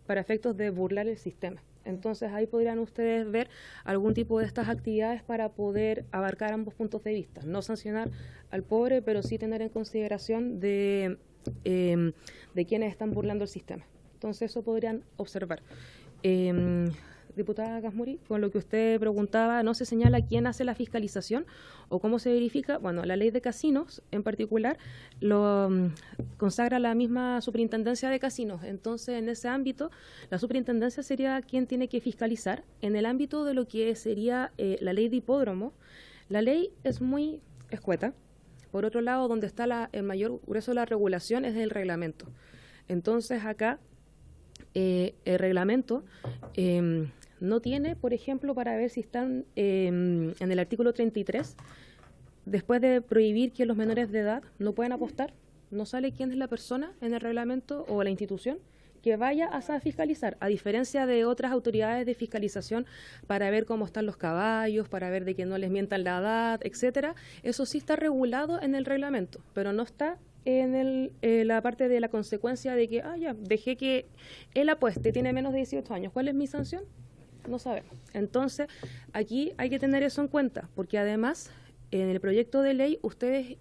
para efectos de burlar el sistema. Entonces ahí podrían ustedes ver algún tipo de estas actividades para poder abarcar ambos puntos de vista. No sancionar al pobre, pero sí tener en consideración de quienes están burlando el sistema. Entonces eso podrían observar. Diputada Gasmuri, con lo que usted preguntaba, ¿no se señala quién hace la fiscalización o cómo se verifica? Bueno, la ley de casinos en particular lo consagra la misma superintendencia de casinos. Entonces, en ese ámbito, la superintendencia sería quien tiene que fiscalizar. En el ámbito de lo que sería la ley de hipódromo, la ley es muy escueta. Por otro lado, donde está el mayor grueso de la regulación es el reglamento. Entonces, acá el reglamento no tiene, por ejemplo, para ver si están en el artículo 33, después de prohibir que los menores de edad no puedan apostar, no sale quién es la persona en el reglamento o la institución que vaya a fiscalizar, a diferencia de otras autoridades de fiscalización para ver cómo están los caballos, para ver de que no les mientan la edad, etcétera. Eso sí está regulado en el reglamento, pero no está en la parte de la consecuencia de que, ya, dejé que él apueste, tiene menos de 18 años. ¿Cuál es mi sanción? No sabemos. Entonces, aquí hay que tener eso en cuenta, porque además, en el proyecto de ley, ustedes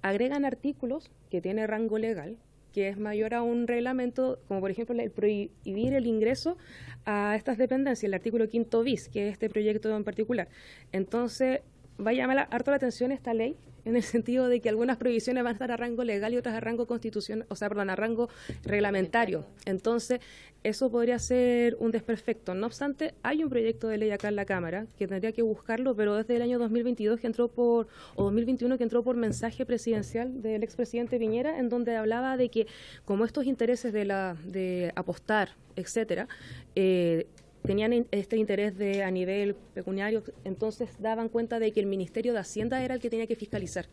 agregan artículos que tienen rango legal, que es mayor a un reglamento, como por ejemplo el prohibir el ingreso a estas dependencias, el artículo 5 bis, que es este proyecto en particular. Entonces, va a llamar harto la atención esta ley, en el sentido de que algunas prohibiciones van a estar a rango legal y otras a rango constitucional, a rango reglamentario. Entonces, eso podría ser un desperfecto. No obstante, hay un proyecto de ley acá en la Cámara, que tendría que buscarlo, pero desde el año 2022 que entró o 2021 que entró por mensaje presidencial del expresidente Piñera, en donde hablaba de que como estos intereses de apostar, etcétera, tenían este interés a nivel pecuniario, entonces daban cuenta de que el Ministerio de Hacienda era el que tenía que fiscalizar.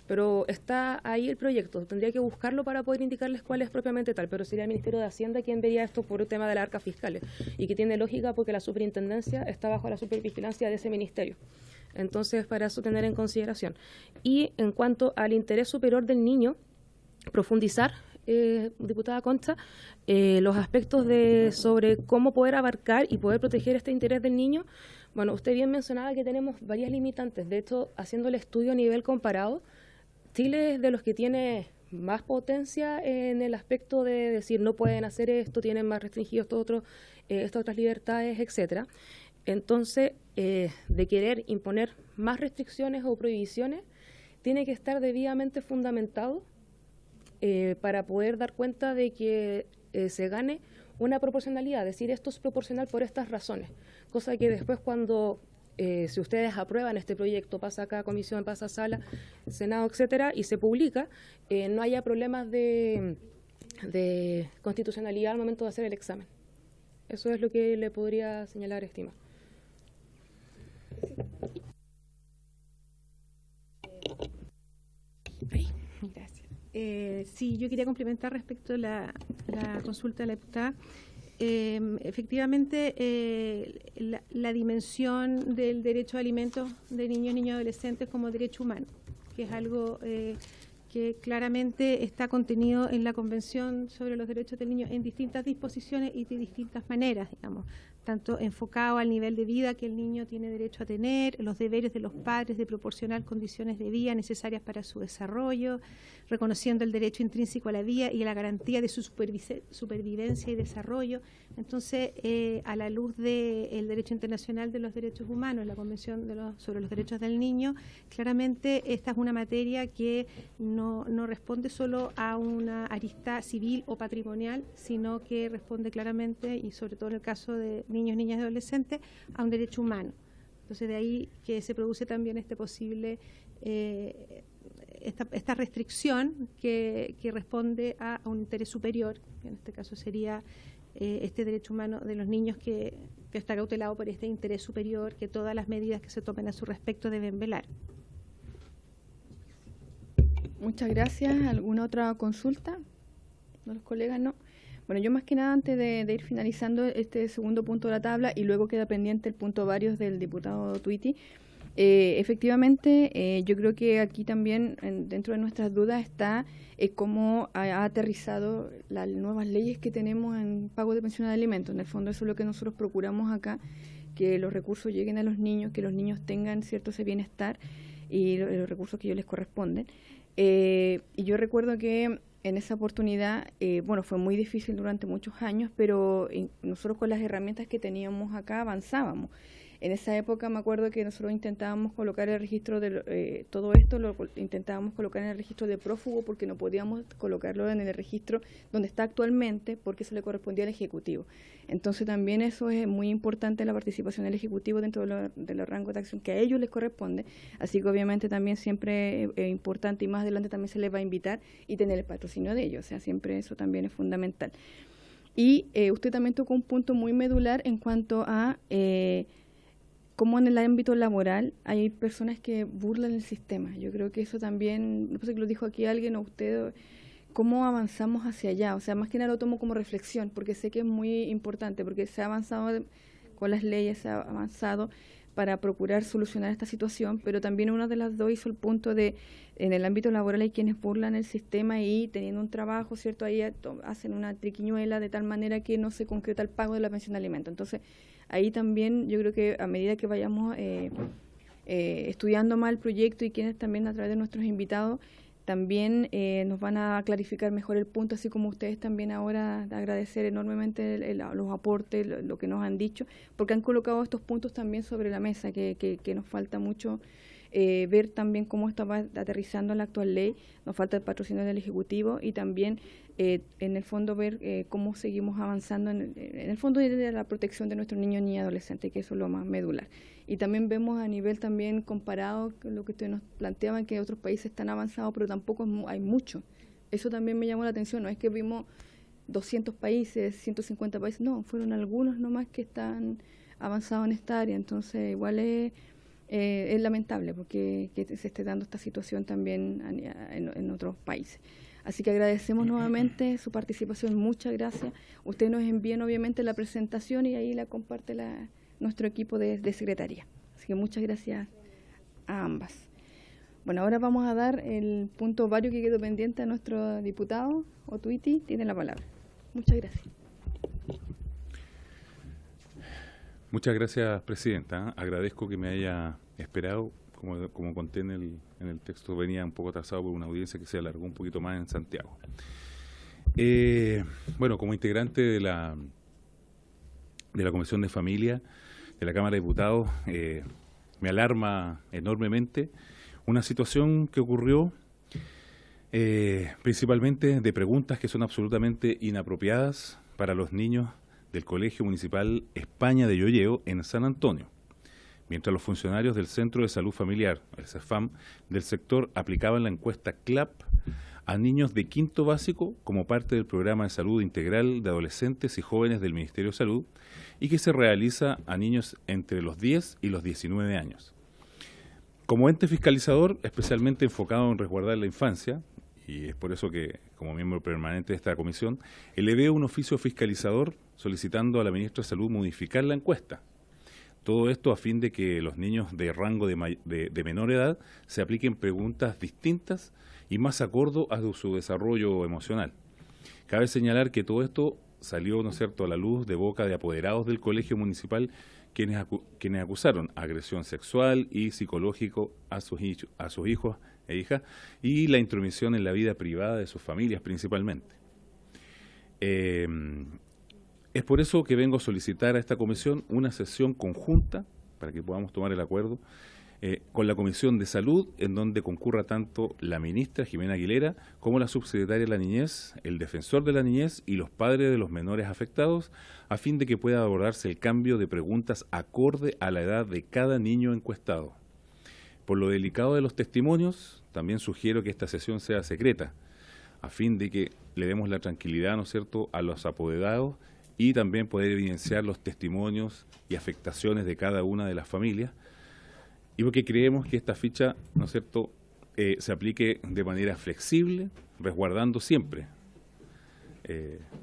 Pero está ahí el proyecto, tendría que buscarlo para poder indicarles cuál es propiamente tal, pero sería el Ministerio de Hacienda quien vería esto por el tema de las arcas fiscales, y que tiene lógica porque la superintendencia está bajo la supervigilancia de ese ministerio. Entonces, para eso tener en consideración. Y en cuanto al interés superior del niño, profundizar, diputada Concha, los aspectos sobre cómo poder abarcar y poder proteger este interés del niño. Bueno, usted bien mencionaba que tenemos varias limitantes. De hecho, haciendo el estudio a nivel comparado, Chile es de los que tiene más potencia en el aspecto de decir no pueden hacer esto, tienen más restringidos estas otras libertades, etcétera. Entonces, de querer imponer más restricciones o prohibiciones, tiene que estar debidamente fundamentado para poder dar cuenta de que se gane una proporcionalidad, es decir, esto es proporcional por estas razones, cosa que después cuando, si ustedes aprueban este proyecto, pasa acá a comisión, pasa a sala, Senado, etcétera, y se publica, no haya problemas de constitucionalidad al momento de hacer el examen. Eso es lo que le podría señalar, estimado. Gracias. Sí, yo quería complementar respecto a la consulta de la diputada. Efectivamente, la dimensión del derecho a alimentos de niños y adolescentes como derecho humano, que es algo que claramente está contenido en la Convención sobre los Derechos del Niño en distintas disposiciones y de distintas maneras, digamos, tanto enfocado al nivel de vida que el niño tiene derecho a tener, los deberes de los padres de proporcionar condiciones de vida necesarias para su desarrollo, reconociendo el derecho intrínseco a la vida y a la garantía de su supervivencia y desarrollo. Entonces, a la luz del derecho internacional de los derechos humanos, la Convención sobre los Derechos del Niño, claramente esta es una materia que no responde solo a una arista civil o patrimonial, sino que responde claramente, y sobre todo en el caso de niños, niñas y adolescentes, a un derecho humano. Entonces, de ahí que se produce también este posible esta restricción que responde a un interés superior, que en este caso sería este derecho humano de los niños que está cautelado por este interés superior, que todas las medidas que se tomen a su respecto deben velar. Muchas gracias. ¿Alguna otra consulta de los colegas? No. Bueno, yo más que nada, antes de ir finalizando este segundo punto de la tabla, y luego queda pendiente el punto varios del diputado Twitty, Efectivamente, yo creo que aquí también dentro de nuestras dudas está cómo ha aterrizado las nuevas leyes que tenemos en pago de pensión de alimentos. En el fondo eso es lo que nosotros procuramos acá, que los recursos lleguen a los niños, que los niños tengan cierto ese bienestar y los recursos que ellos les corresponden. Y yo recuerdo que en esa oportunidad, bueno, fue muy difícil durante muchos años, pero nosotros con las herramientas que teníamos acá avanzábamos. En esa época me acuerdo que nosotros intentábamos colocar el registro de todo esto, lo intentábamos colocar en el registro de prófugo porque no podíamos colocarlo en el registro donde está actualmente porque eso le correspondía al Ejecutivo. Entonces también eso es muy importante, la participación del Ejecutivo dentro de los rangos de acción que a ellos les corresponde, así que obviamente también siempre es importante y más adelante también se les va a invitar y tener el patrocinio de ellos, o sea, siempre eso también es fundamental. Y usted también tocó un punto muy medular en cuanto a cómo en el ámbito laboral hay personas que burlan el sistema. Yo creo que eso también, no sé si lo dijo aquí alguien o usted, cómo avanzamos hacia allá. O sea, más que nada lo tomo como reflexión, porque sé que es muy importante, porque se ha avanzado con las leyes, se ha avanzado para procurar solucionar esta situación, pero también una de las dos hizo el punto de, en el ámbito laboral hay quienes burlan el sistema y teniendo un trabajo, ¿cierto? Ahí hacen una triquiñuela de tal manera que no se concreta el pago de la pensión de alimentos. Entonces, ahí también yo creo que a medida que vayamos estudiando más el proyecto y quienes también a través de nuestros invitados también nos van a clarificar mejor el punto, así como ustedes también ahora agradecer enormemente los aportes, lo que nos han dicho, porque han colocado estos puntos también sobre la mesa, que nos falta mucho ver también cómo esto va aterrizando en la actual ley, nos falta el patrocinio del Ejecutivo y también en el fondo ver cómo seguimos avanzando en el fondo de la protección de nuestros niños, niñas y adolescentes, que eso es lo más medular. Y también vemos a nivel también comparado con lo que ustedes nos planteaban, que otros países están avanzados, pero tampoco hay mucho. Eso también me llamó la atención, no es que vimos 200 países, 150 países, no, fueron algunos nomás que están avanzados en esta área, entonces igual es lamentable porque que se esté dando esta situación también en otros países. Así que agradecemos nuevamente su participación, muchas gracias. Ustedes nos envían obviamente la presentación y ahí la comparte nuestro equipo de secretaría. Así que muchas gracias a ambas. Bueno, ahora vamos a dar el punto vario que quedó pendiente a nuestro diputado, Otuiti, tiene la palabra. Muchas gracias. Muchas gracias, presidenta. Agradezco que me haya esperado. Como conté en el texto, venía un poco atrasado por una audiencia que se alargó un poquito más en Santiago. Bueno, como integrante de la Comisión de Familia de la Cámara de Diputados, me alarma enormemente una situación que ocurrió principalmente de preguntas que son absolutamente inapropiadas para los niños del Colegio Municipal España de Llolleo en San Antonio, mientras los funcionarios del Centro de Salud Familiar, el CEFAM, del sector aplicaban la encuesta CLAP a niños de quinto básico como parte del programa de salud integral de adolescentes y jóvenes del Ministerio de Salud y que se realiza a niños entre los 10 y los 19 años. Como ente fiscalizador, especialmente enfocado en resguardar la infancia, y es por eso que, como miembro permanente de esta comisión, elevé un oficio fiscalizador solicitando a la ministra de Salud modificar la encuesta. Todo esto a fin de que los niños de rango de menor edad se apliquen preguntas distintas y más acorde a su desarrollo emocional. Cabe señalar que todo esto salió, ¿no es cierto?, a la luz de boca de apoderados del colegio municipal quienes acusaron agresión sexual y psicológico a sus hijos e hijas y la intromisión en la vida privada de sus familias principalmente. Es por eso que vengo a solicitar a esta comisión una sesión conjunta para que podamos tomar el acuerdo con la Comisión de Salud, en donde concurra tanto la ministra Jimena Aguilera como la subsecretaria de la Niñez, el defensor de la niñez y los padres de los menores afectados, a fin de que pueda abordarse el cambio de preguntas acorde a la edad de cada niño encuestado. Por lo delicado de los testimonios, también sugiero que esta sesión sea secreta, a fin de que le demos la tranquilidad, ¿no es cierto?, a los apoderados y también poder evidenciar los testimonios y afectaciones de cada una de las familias, y porque creemos que esta ficha, ¿no es cierto?, se aplique de manera flexible, resguardando siempre,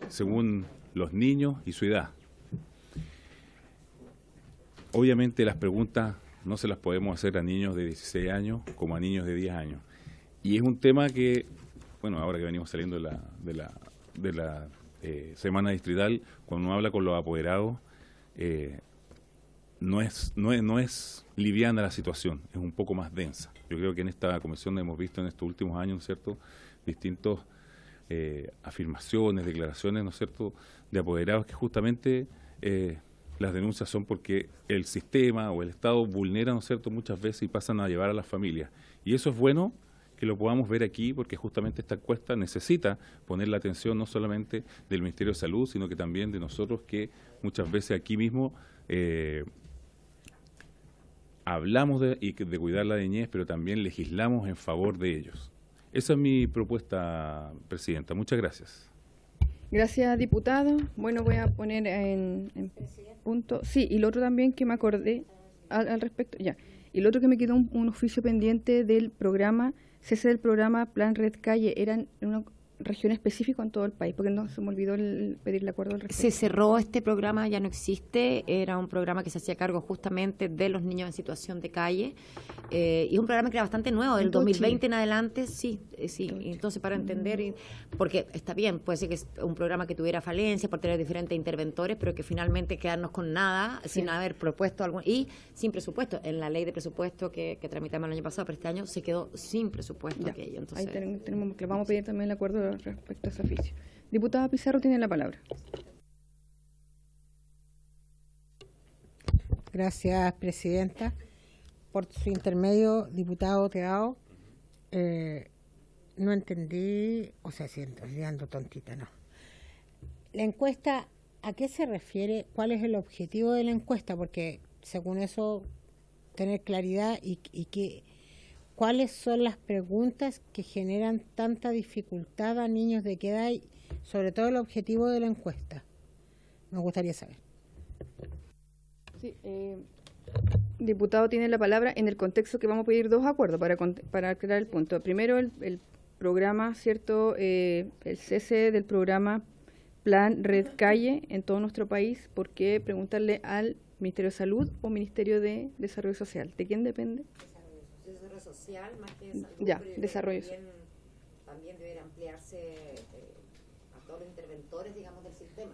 según los niños y su edad. Obviamente las preguntas no se las podemos hacer a niños de 16 años como a niños de 10 años. Y es un tema que, bueno, ahora que venimos saliendo de la semana distrital, cuando uno habla con los apoderados, no es liviana la situación, es un poco más densa. Yo creo que en esta comisión hemos visto en estos últimos años, ¿no es cierto?, distintos afirmaciones, declaraciones, ¿no es cierto?, de apoderados que justamente las denuncias son porque el sistema o el Estado vulnera, ¿no es cierto?, muchas veces y pasan a llevar a las familias. Y eso es bueno que lo podamos ver aquí, porque justamente esta encuesta necesita poner la atención no solamente del Ministerio de Salud, sino que también de nosotros, que muchas veces aquí mismo hablamos de cuidar la niñez, pero también legislamos en favor de ellos. Esa es mi propuesta, Presidenta. Muchas gracias. Gracias, diputado. Bueno, voy a poner en punto. Sí, y lo otro también que me acordé al respecto, ya. Y lo otro que me quedó un oficio pendiente del programa, cese del programa Plan Red Calle, eran en una región específica en todo el país, porque no se me olvidó pedir el acuerdo al respecto. Se cerró este programa, ya no existe, era un programa que se hacía cargo justamente de los niños en situación de calle, y es un programa que era bastante nuevo, del 2020 en adelante, sí, entonces para entender, porque está bien, puede ser que es un programa que tuviera falencias por tener diferentes interventores, pero que finalmente quedarnos con nada, sin haber propuesto algún, y sin presupuesto, en la ley de presupuesto que tramitamos el año pasado, pero este año se quedó sin presupuesto aquello. Entonces, ahí tenemos que vamos a pedir también el acuerdo respecto a ese oficio. Diputada Pizarro tiene la palabra. Gracias, Presidenta. Por su intermedio, diputado Teao, no entendí, o sea, siento, ando tontita, no. La encuesta, ¿a qué se refiere? ¿Cuál es el objetivo de la encuesta? Porque según eso, tener claridad y que... ¿Cuáles son las preguntas que generan tanta dificultad a niños de qué edad y sobre todo el objetivo de la encuesta? Me gustaría saber. Sí, diputado tiene la palabra en el contexto que vamos a pedir dos acuerdos para aclarar el punto. Primero, el programa, ¿cierto? El cese del programa Plan Red Calle en todo nuestro país. ¿Por qué preguntarle al Ministerio de Salud o Ministerio de Desarrollo Social? ¿De quién depende? Desarrollo social, más que salud, ya, desarrollo también debe ampliarse a todos los interventores, digamos, del sistema.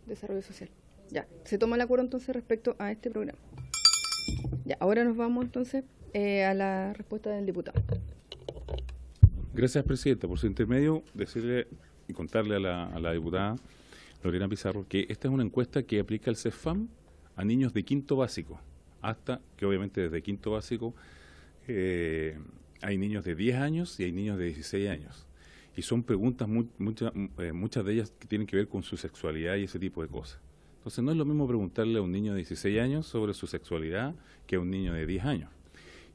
Desarrollo social. Ya, se toma el acuerdo entonces respecto a este programa. Ya, ahora nos vamos entonces a la respuesta del diputado. Gracias, Presidenta. Por su intermedio, decirle y contarle a la diputada Lorena Pizarro que esta es una encuesta que aplica el CEFAM a niños de quinto básico, hasta que obviamente desde quinto básico hay niños de 10 años y hay niños de 16 años. Y son preguntas, muchas de ellas que tienen que ver con su sexualidad y ese tipo de cosas. Entonces no es lo mismo preguntarle a un niño de 16 años sobre su sexualidad que a un niño de 10 años.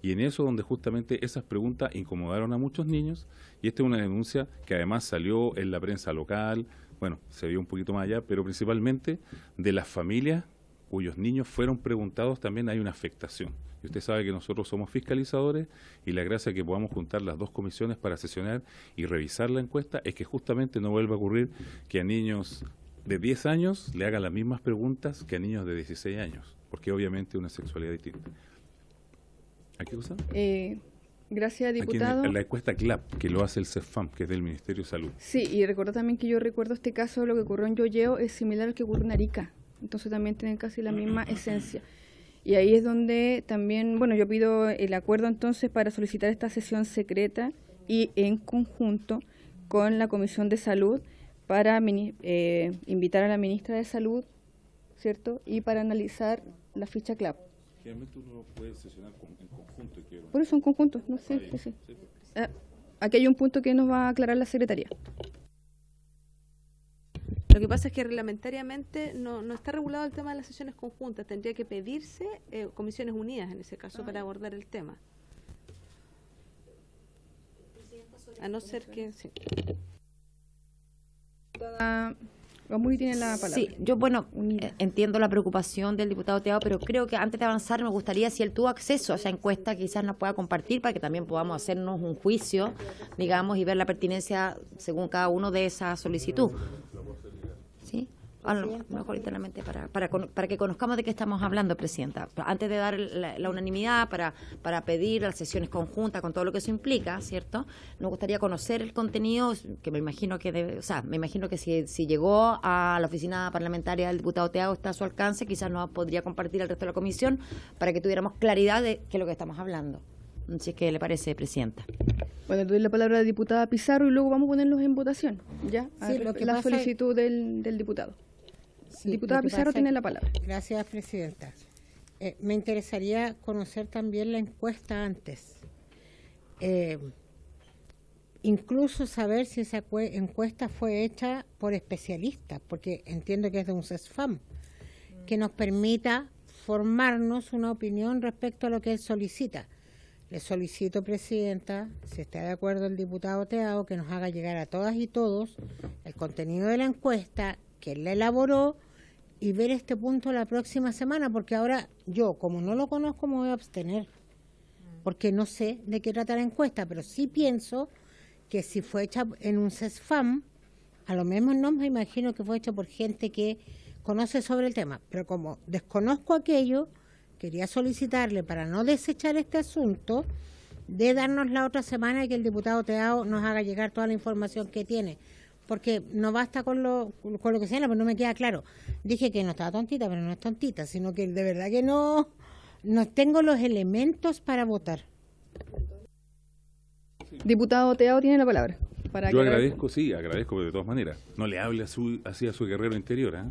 Y en eso donde justamente esas preguntas incomodaron a muchos niños, y esta es una denuncia que además salió en la prensa local, bueno, se vio un poquito más allá, pero principalmente de las familias cuyos niños fueron preguntados, también hay una afectación. Y usted sabe que nosotros somos fiscalizadores y la gracia que podamos juntar las dos comisiones para sesionar y revisar la encuesta es que justamente no vuelva a ocurrir que a niños de 10 años le hagan las mismas preguntas que a niños de 16 años, porque obviamente una sexualidad distinta. ¿A qué cosa? Gracias, diputado. Aquí en la encuesta CLAP, que lo hace el CEFAM, que es del Ministerio de Salud. Sí, y recuerdo también que yo recuerdo este caso, lo que ocurrió en Yoyeo es similar al que ocurrió en Arica. Entonces también tienen casi la misma esencia. Y ahí es donde también, bueno, yo pido el acuerdo entonces para solicitar esta sesión secreta y en conjunto con la Comisión de Salud para invitar a la Ministra de Salud, ¿cierto? Y para analizar la ficha CLAP. Generalmente uno puede sesionar en conjunto. Por eso en conjunto, no sé. Sí. Aquí hay un punto que nos va a aclarar la Secretaría. Lo que pasa es que reglamentariamente no está regulado el tema de las sesiones conjuntas. Tendría que pedirse comisiones unidas en ese caso para abordar el tema. A no ser que... Sí. Gamuri tiene la palabra. Sí, yo entiendo la preocupación del diputado Teao, pero creo que antes de avanzar me gustaría, si él tuvo acceso a esa encuesta, quizás nos pueda compartir para que también podamos hacernos un juicio, digamos, y ver la pertinencia según cada uno de esa solicitud. ¿Sí? A lo mejor internamente para que conozcamos de qué estamos hablando, Presidenta. Antes de dar la unanimidad para pedir las sesiones conjuntas con todo lo que eso implica, ¿cierto? Nos gustaría conocer el contenido, que me imagino que si llegó a la oficina parlamentaria del diputado Teago está a su alcance, quizás nos podría compartir al resto de la comisión para que tuviéramos claridad de qué es lo que estamos hablando. Si es que le parece, Presidenta. Bueno, doy la palabra a la diputada Pizarro y luego vamos a ponerlos en votación, ¿ya? Sí, lo que la pasa solicitud del diputado. Sí, Diputada lo que Pizarro pasa tiene la palabra. Gracias, Presidenta. Me interesaría conocer también la encuesta antes. Incluso saber si esa encuesta fue hecha por especialistas, porque entiendo que es de un CESFAM, que nos permita formarnos una opinión respecto a lo que él solicita. Le solicito, Presidenta, si está de acuerdo el diputado Teago, que nos haga llegar a todas y todos el contenido de la encuesta, que él la elaboró, y ver este punto la próxima semana, porque ahora yo, como no lo conozco, me voy a abstener, porque no sé de qué trata la encuesta, pero sí pienso que si fue hecha en un CESFAM, a lo mismo no me imagino que fue hecha por gente que conoce sobre el tema, pero como desconozco aquello, quería solicitarle, para no desechar este asunto, de darnos la otra semana y que el diputado Teago nos haga llegar toda la información que tiene, porque no basta con lo que sea, pero no me queda claro. Dije que no estaba tontita, pero no es tontita, sino que de verdad que no tengo los elementos para votar. Diputado Teago tiene la palabra. Yo agradezco de todas maneras. No le hable así a su guerrero interior, ¿eh?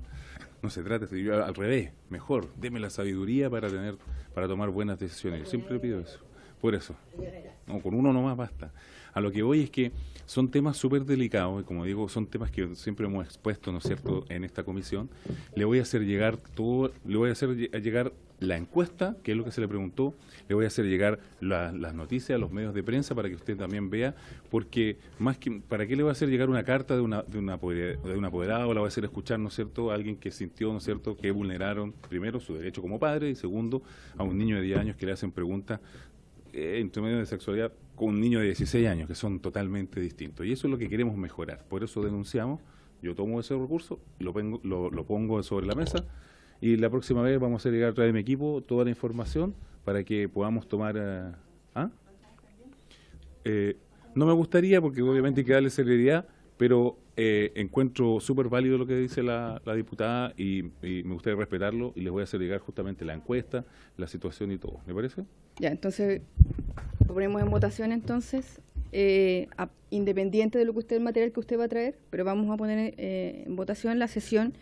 No se trata, yo al revés, mejor, deme la sabiduría para tomar buenas decisiones. Yo siempre le pido eso, por eso. No, con uno nomás basta. A lo que voy es que son temas súper delicados, y como digo, son temas que siempre hemos expuesto, ¿no es cierto?, en esta comisión. Le voy a hacer llegar la encuesta, que es lo que se le preguntó, le voy a hacer llegar las noticias a los medios de prensa para que usted también vea, porque más que ¿para qué le voy a hacer llegar una carta de un apoderado, la voy a hacer escuchar, ¿no es cierto?, a alguien que sintió, ¿no es cierto?, que vulneraron, primero, su derecho como padre, y segundo, a un niño de 10 años que le hacen preguntas entre medio de sexualidad con un niño de 16 años, que son totalmente distintos. Y eso es lo que queremos mejorar. Por eso denunciamos, yo tomo ese recurso, lo pongo sobre la mesa, y la próxima vez vamos a hacer llegar a través de mi equipo toda la información para que podamos tomar... no me gustaría, porque obviamente hay que darle seriedad, pero encuentro súper válido lo que dice la diputada y me gustaría respetarlo, y les voy a hacer llegar justamente la encuesta, la situación y todo. ¿Me parece? Ya, entonces lo ponemos en votación entonces, independiente de lo que el material que usted va a traer, pero vamos a poner en votación la sesión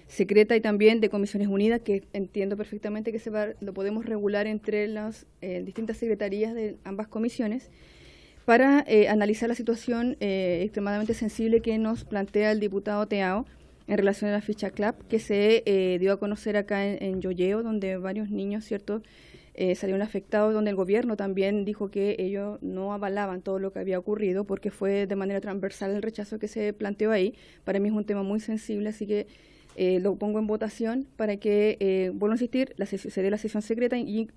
secreta y también de Comisiones Unidas, que entiendo perfectamente que lo podemos regular entre las distintas secretarías de ambas comisiones, para analizar la situación extremadamente sensible que nos plantea el diputado Teago en relación a la ficha CLAP, que se dio a conocer acá en Yoyeo, donde varios niños, ¿cierto?, salieron afectados, donde el gobierno también dijo que ellos no avalaban todo lo que había ocurrido, porque fue de manera transversal el rechazo que se planteó ahí. Para mí es un tema muy sensible, así que lo pongo en votación para que, vuelvo a insistir, se dé la sesión secreta y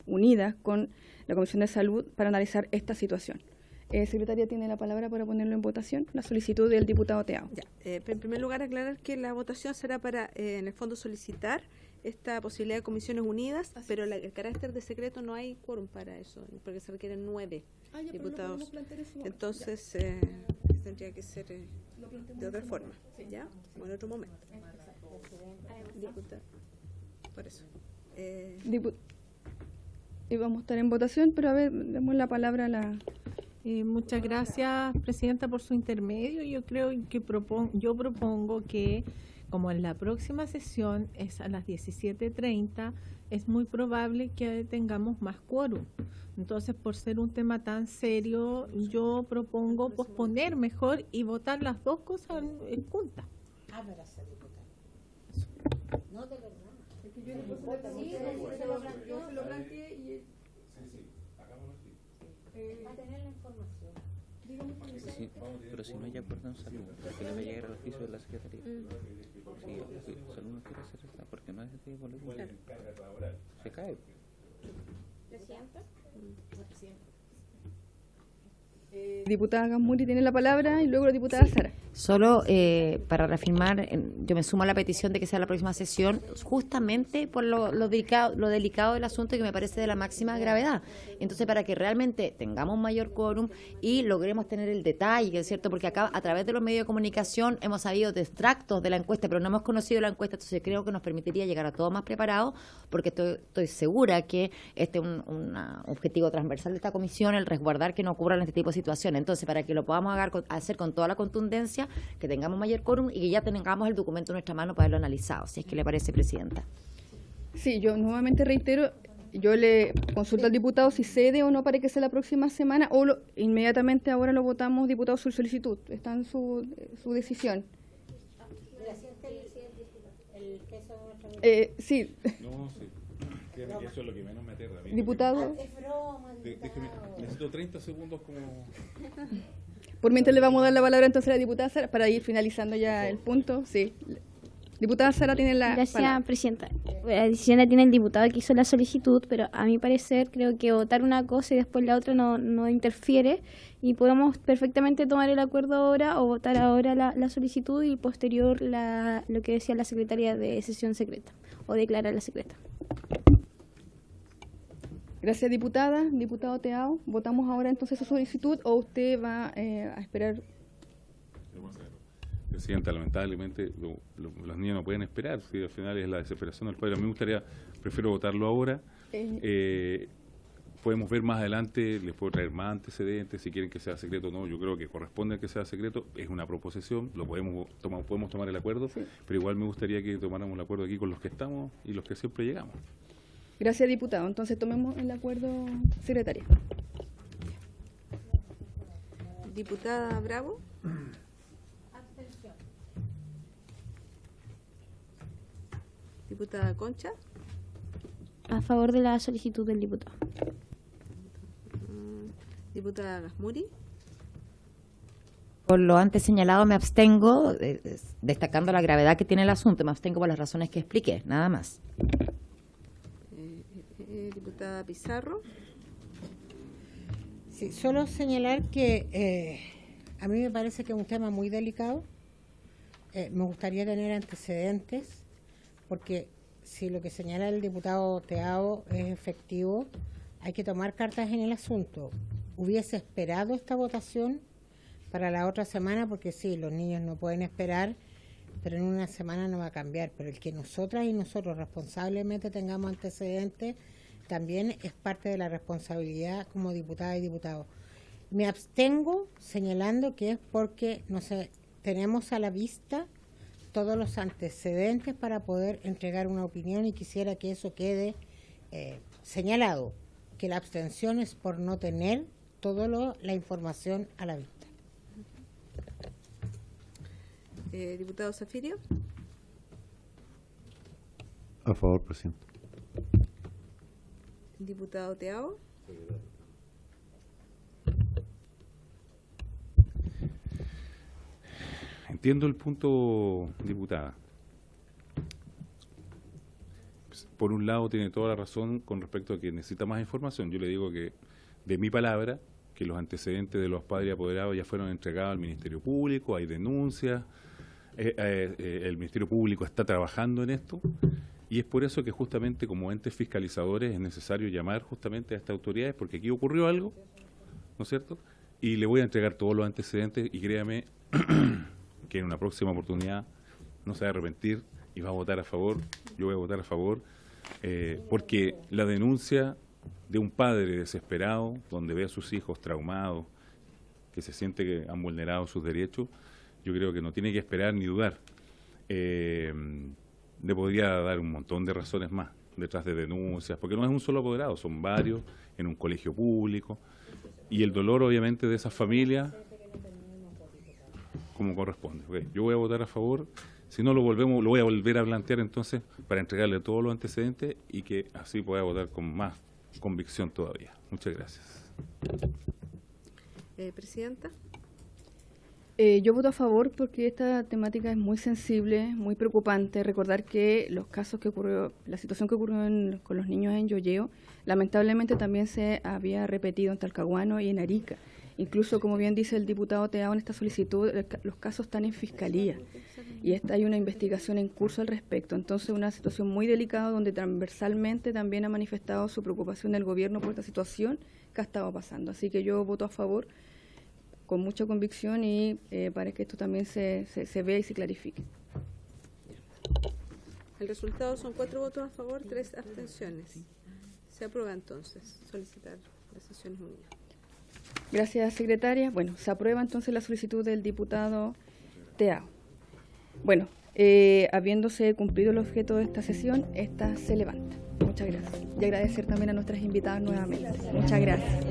unida con la Comisión de Salud para analizar esta situación. Secretaria, tiene la palabra para ponerlo en votación, la solicitud del diputado Teago. Ya, en primer lugar, aclarar que la votación será para, en el fondo, solicitar esta posibilidad de Comisiones Unidas, pero el carácter de secreto no hay quórum para eso, porque se requieren 9 diputados. Entonces, tendría que ser de otra forma, ¿ya? O en otro momento. Diputado. Por eso. Y vamos a estar en votación, pero a ver, demos la palabra a la... Muchas gracias, Presidenta, por su intermedio. Yo creo que propongo que, como en la próxima sesión es a las 17:30, es muy probable que tengamos más quórum. Entonces, por ser un tema tan serio, yo propongo posponer mejor y votar las dos cosas en junta. No, de verdad. Yo se lo planteé y... Va a tener la información. Sí, pero si no hay acuerdo en salud, porque le va a llegar al oficio de la Secretaría. Si salud no quiere hacer esta, porque no es de boletín. Se cae. Diputada Gamuri tiene la palabra y luego la diputada Sara. Solo para reafirmar, yo me sumo a la petición de que sea la próxima sesión, justamente por lo delicado del asunto, que me parece de la máxima gravedad. Entonces, para que realmente tengamos un mayor quórum y logremos tener el detalle, ¿es cierto? Porque acá, a través de los medios de comunicación, hemos sabido de extractos de la encuesta, pero no hemos conocido la encuesta, entonces creo que nos permitiría llegar a todos más preparados, porque estoy segura que este es un objetivo transversal de esta comisión, el resguardar que no ocurran este tipo de situaciones. Entonces, para que lo podamos hacer con toda la contundencia, que tengamos mayor quórum y que ya tengamos el documento en nuestra mano para haberlo analizado, si es que le parece, Presidenta. Sí, yo nuevamente reitero, yo le consulto al diputado si cede o no para que sea la próxima semana, o inmediatamente ahora lo votamos, diputado, su solicitud. Está en su decisión. Sí. No, sí. Créeme que eso es lo que menos me aterra. Diputado. Déjeme, necesito 30 segundos como... Por mientras le vamos a dar la palabra entonces a la diputada Sara para ir finalizando ya el punto. Sí. Diputada Sara tiene la Gracias, palabra. Presidenta. La decisión la tiene el diputado que hizo la solicitud, pero a mi parecer creo que votar una cosa y después la otra no interfiere y podemos perfectamente tomar el acuerdo ahora o votar ahora la solicitud y posterior lo que decía la secretaria de sesión secreta o declararla secreta. Gracias, diputada. Diputado Teao, ¿votamos ahora entonces su solicitud o usted va a esperar? Presidenta, lamentablemente los niños no pueden esperar, si al final es la desesperación del padre. A mí me gustaría, prefiero votarlo ahora. Podemos ver más adelante, les puedo traer más antecedentes, si quieren que sea secreto o no. Yo creo que corresponde que sea secreto, es una proposición, lo podemos tomar el acuerdo, sí. Pero igual me gustaría que tomáramos el acuerdo aquí con los que estamos y los que siempre llegamos. Gracias, diputado. Entonces tomemos el acuerdo, secretaria. Diputada Bravo. Abstención. Diputada Concha. A favor de la solicitud del diputado. Diputada Gasmuri. Por lo antes señalado me abstengo, destacando la gravedad que tiene el asunto, me abstengo por las razones que expliqué, nada más. Diputada Pizarro. Sí, solo señalar que a mí me parece que es un tema muy delicado. Me gustaría tener antecedentes, porque si lo que señala el diputado Teao es efectivo, hay que tomar cartas en el asunto. Hubiese esperado esta votación para la otra semana, porque sí, los niños no pueden esperar, pero en una semana no va a cambiar. Pero el que nosotras y nosotros responsablemente tengamos antecedentes también es parte de la responsabilidad como diputada y diputado. Me abstengo señalando que es porque no sé, tenemos a la vista todos los antecedentes para poder entregar una opinión, y quisiera que eso quede señalado, que la abstención es por no tener toda la información a la vista. Diputado Zafirio. A favor, presidente. Diputado Teao. Entiendo el punto, diputada. Por un lado tiene toda la razón con respecto a que necesita más información. Yo le digo que, de mi palabra, que los antecedentes de los padres apoderados ya fueron entregados al Ministerio Público, hay denuncias, el Ministerio Público está trabajando en esto, y es por eso que justamente como entes fiscalizadores es necesario llamar justamente a estas autoridades, porque aquí ocurrió algo, ¿no es cierto? Y le voy a entregar todos los antecedentes, y créame que en una próxima oportunidad no se va a arrepentir y va a votar a favor. Yo voy a votar a favor, porque la denuncia de un padre desesperado, donde ve a sus hijos traumados, que se siente que han vulnerado sus derechos, yo creo que no tiene que esperar ni dudar. Le podría dar un montón de razones más detrás de denuncias, porque no es un solo apoderado, son varios en un colegio público, y el dolor obviamente de esas familias como corresponde. Okay, yo voy a votar a favor. Si no lo voy a volver a plantear entonces para entregarle todos los antecedentes y que así pueda votar con más convicción todavía. Muchas gracias. Presidenta. Yo voto a favor porque esta temática es muy sensible, muy preocupante. Recordar que los casos que ocurrió, la situación que ocurrió con los niños en Yoyeo, lamentablemente también se había repetido en Talcahuano y en Arica. Incluso, como bien dice el diputado Teao en esta solicitud, los casos están en fiscalía y hay una investigación en curso al respecto. Entonces, una situación muy delicada donde transversalmente también ha manifestado su preocupación del gobierno por esta situación que ha estado pasando. Así que yo voto a favor con mucha convicción y para que esto también se vea y se clarifique. El resultado son 4 votos a favor, 3 abstenciones. Se aprueba entonces solicitar las sesiones unidas. Gracias, secretaria. Bueno, se aprueba entonces la solicitud del diputado Teao. Bueno, habiéndose cumplido el objeto de esta sesión, esta se levanta. Muchas gracias. Y agradecer también a nuestras invitadas nuevamente. Muchas gracias.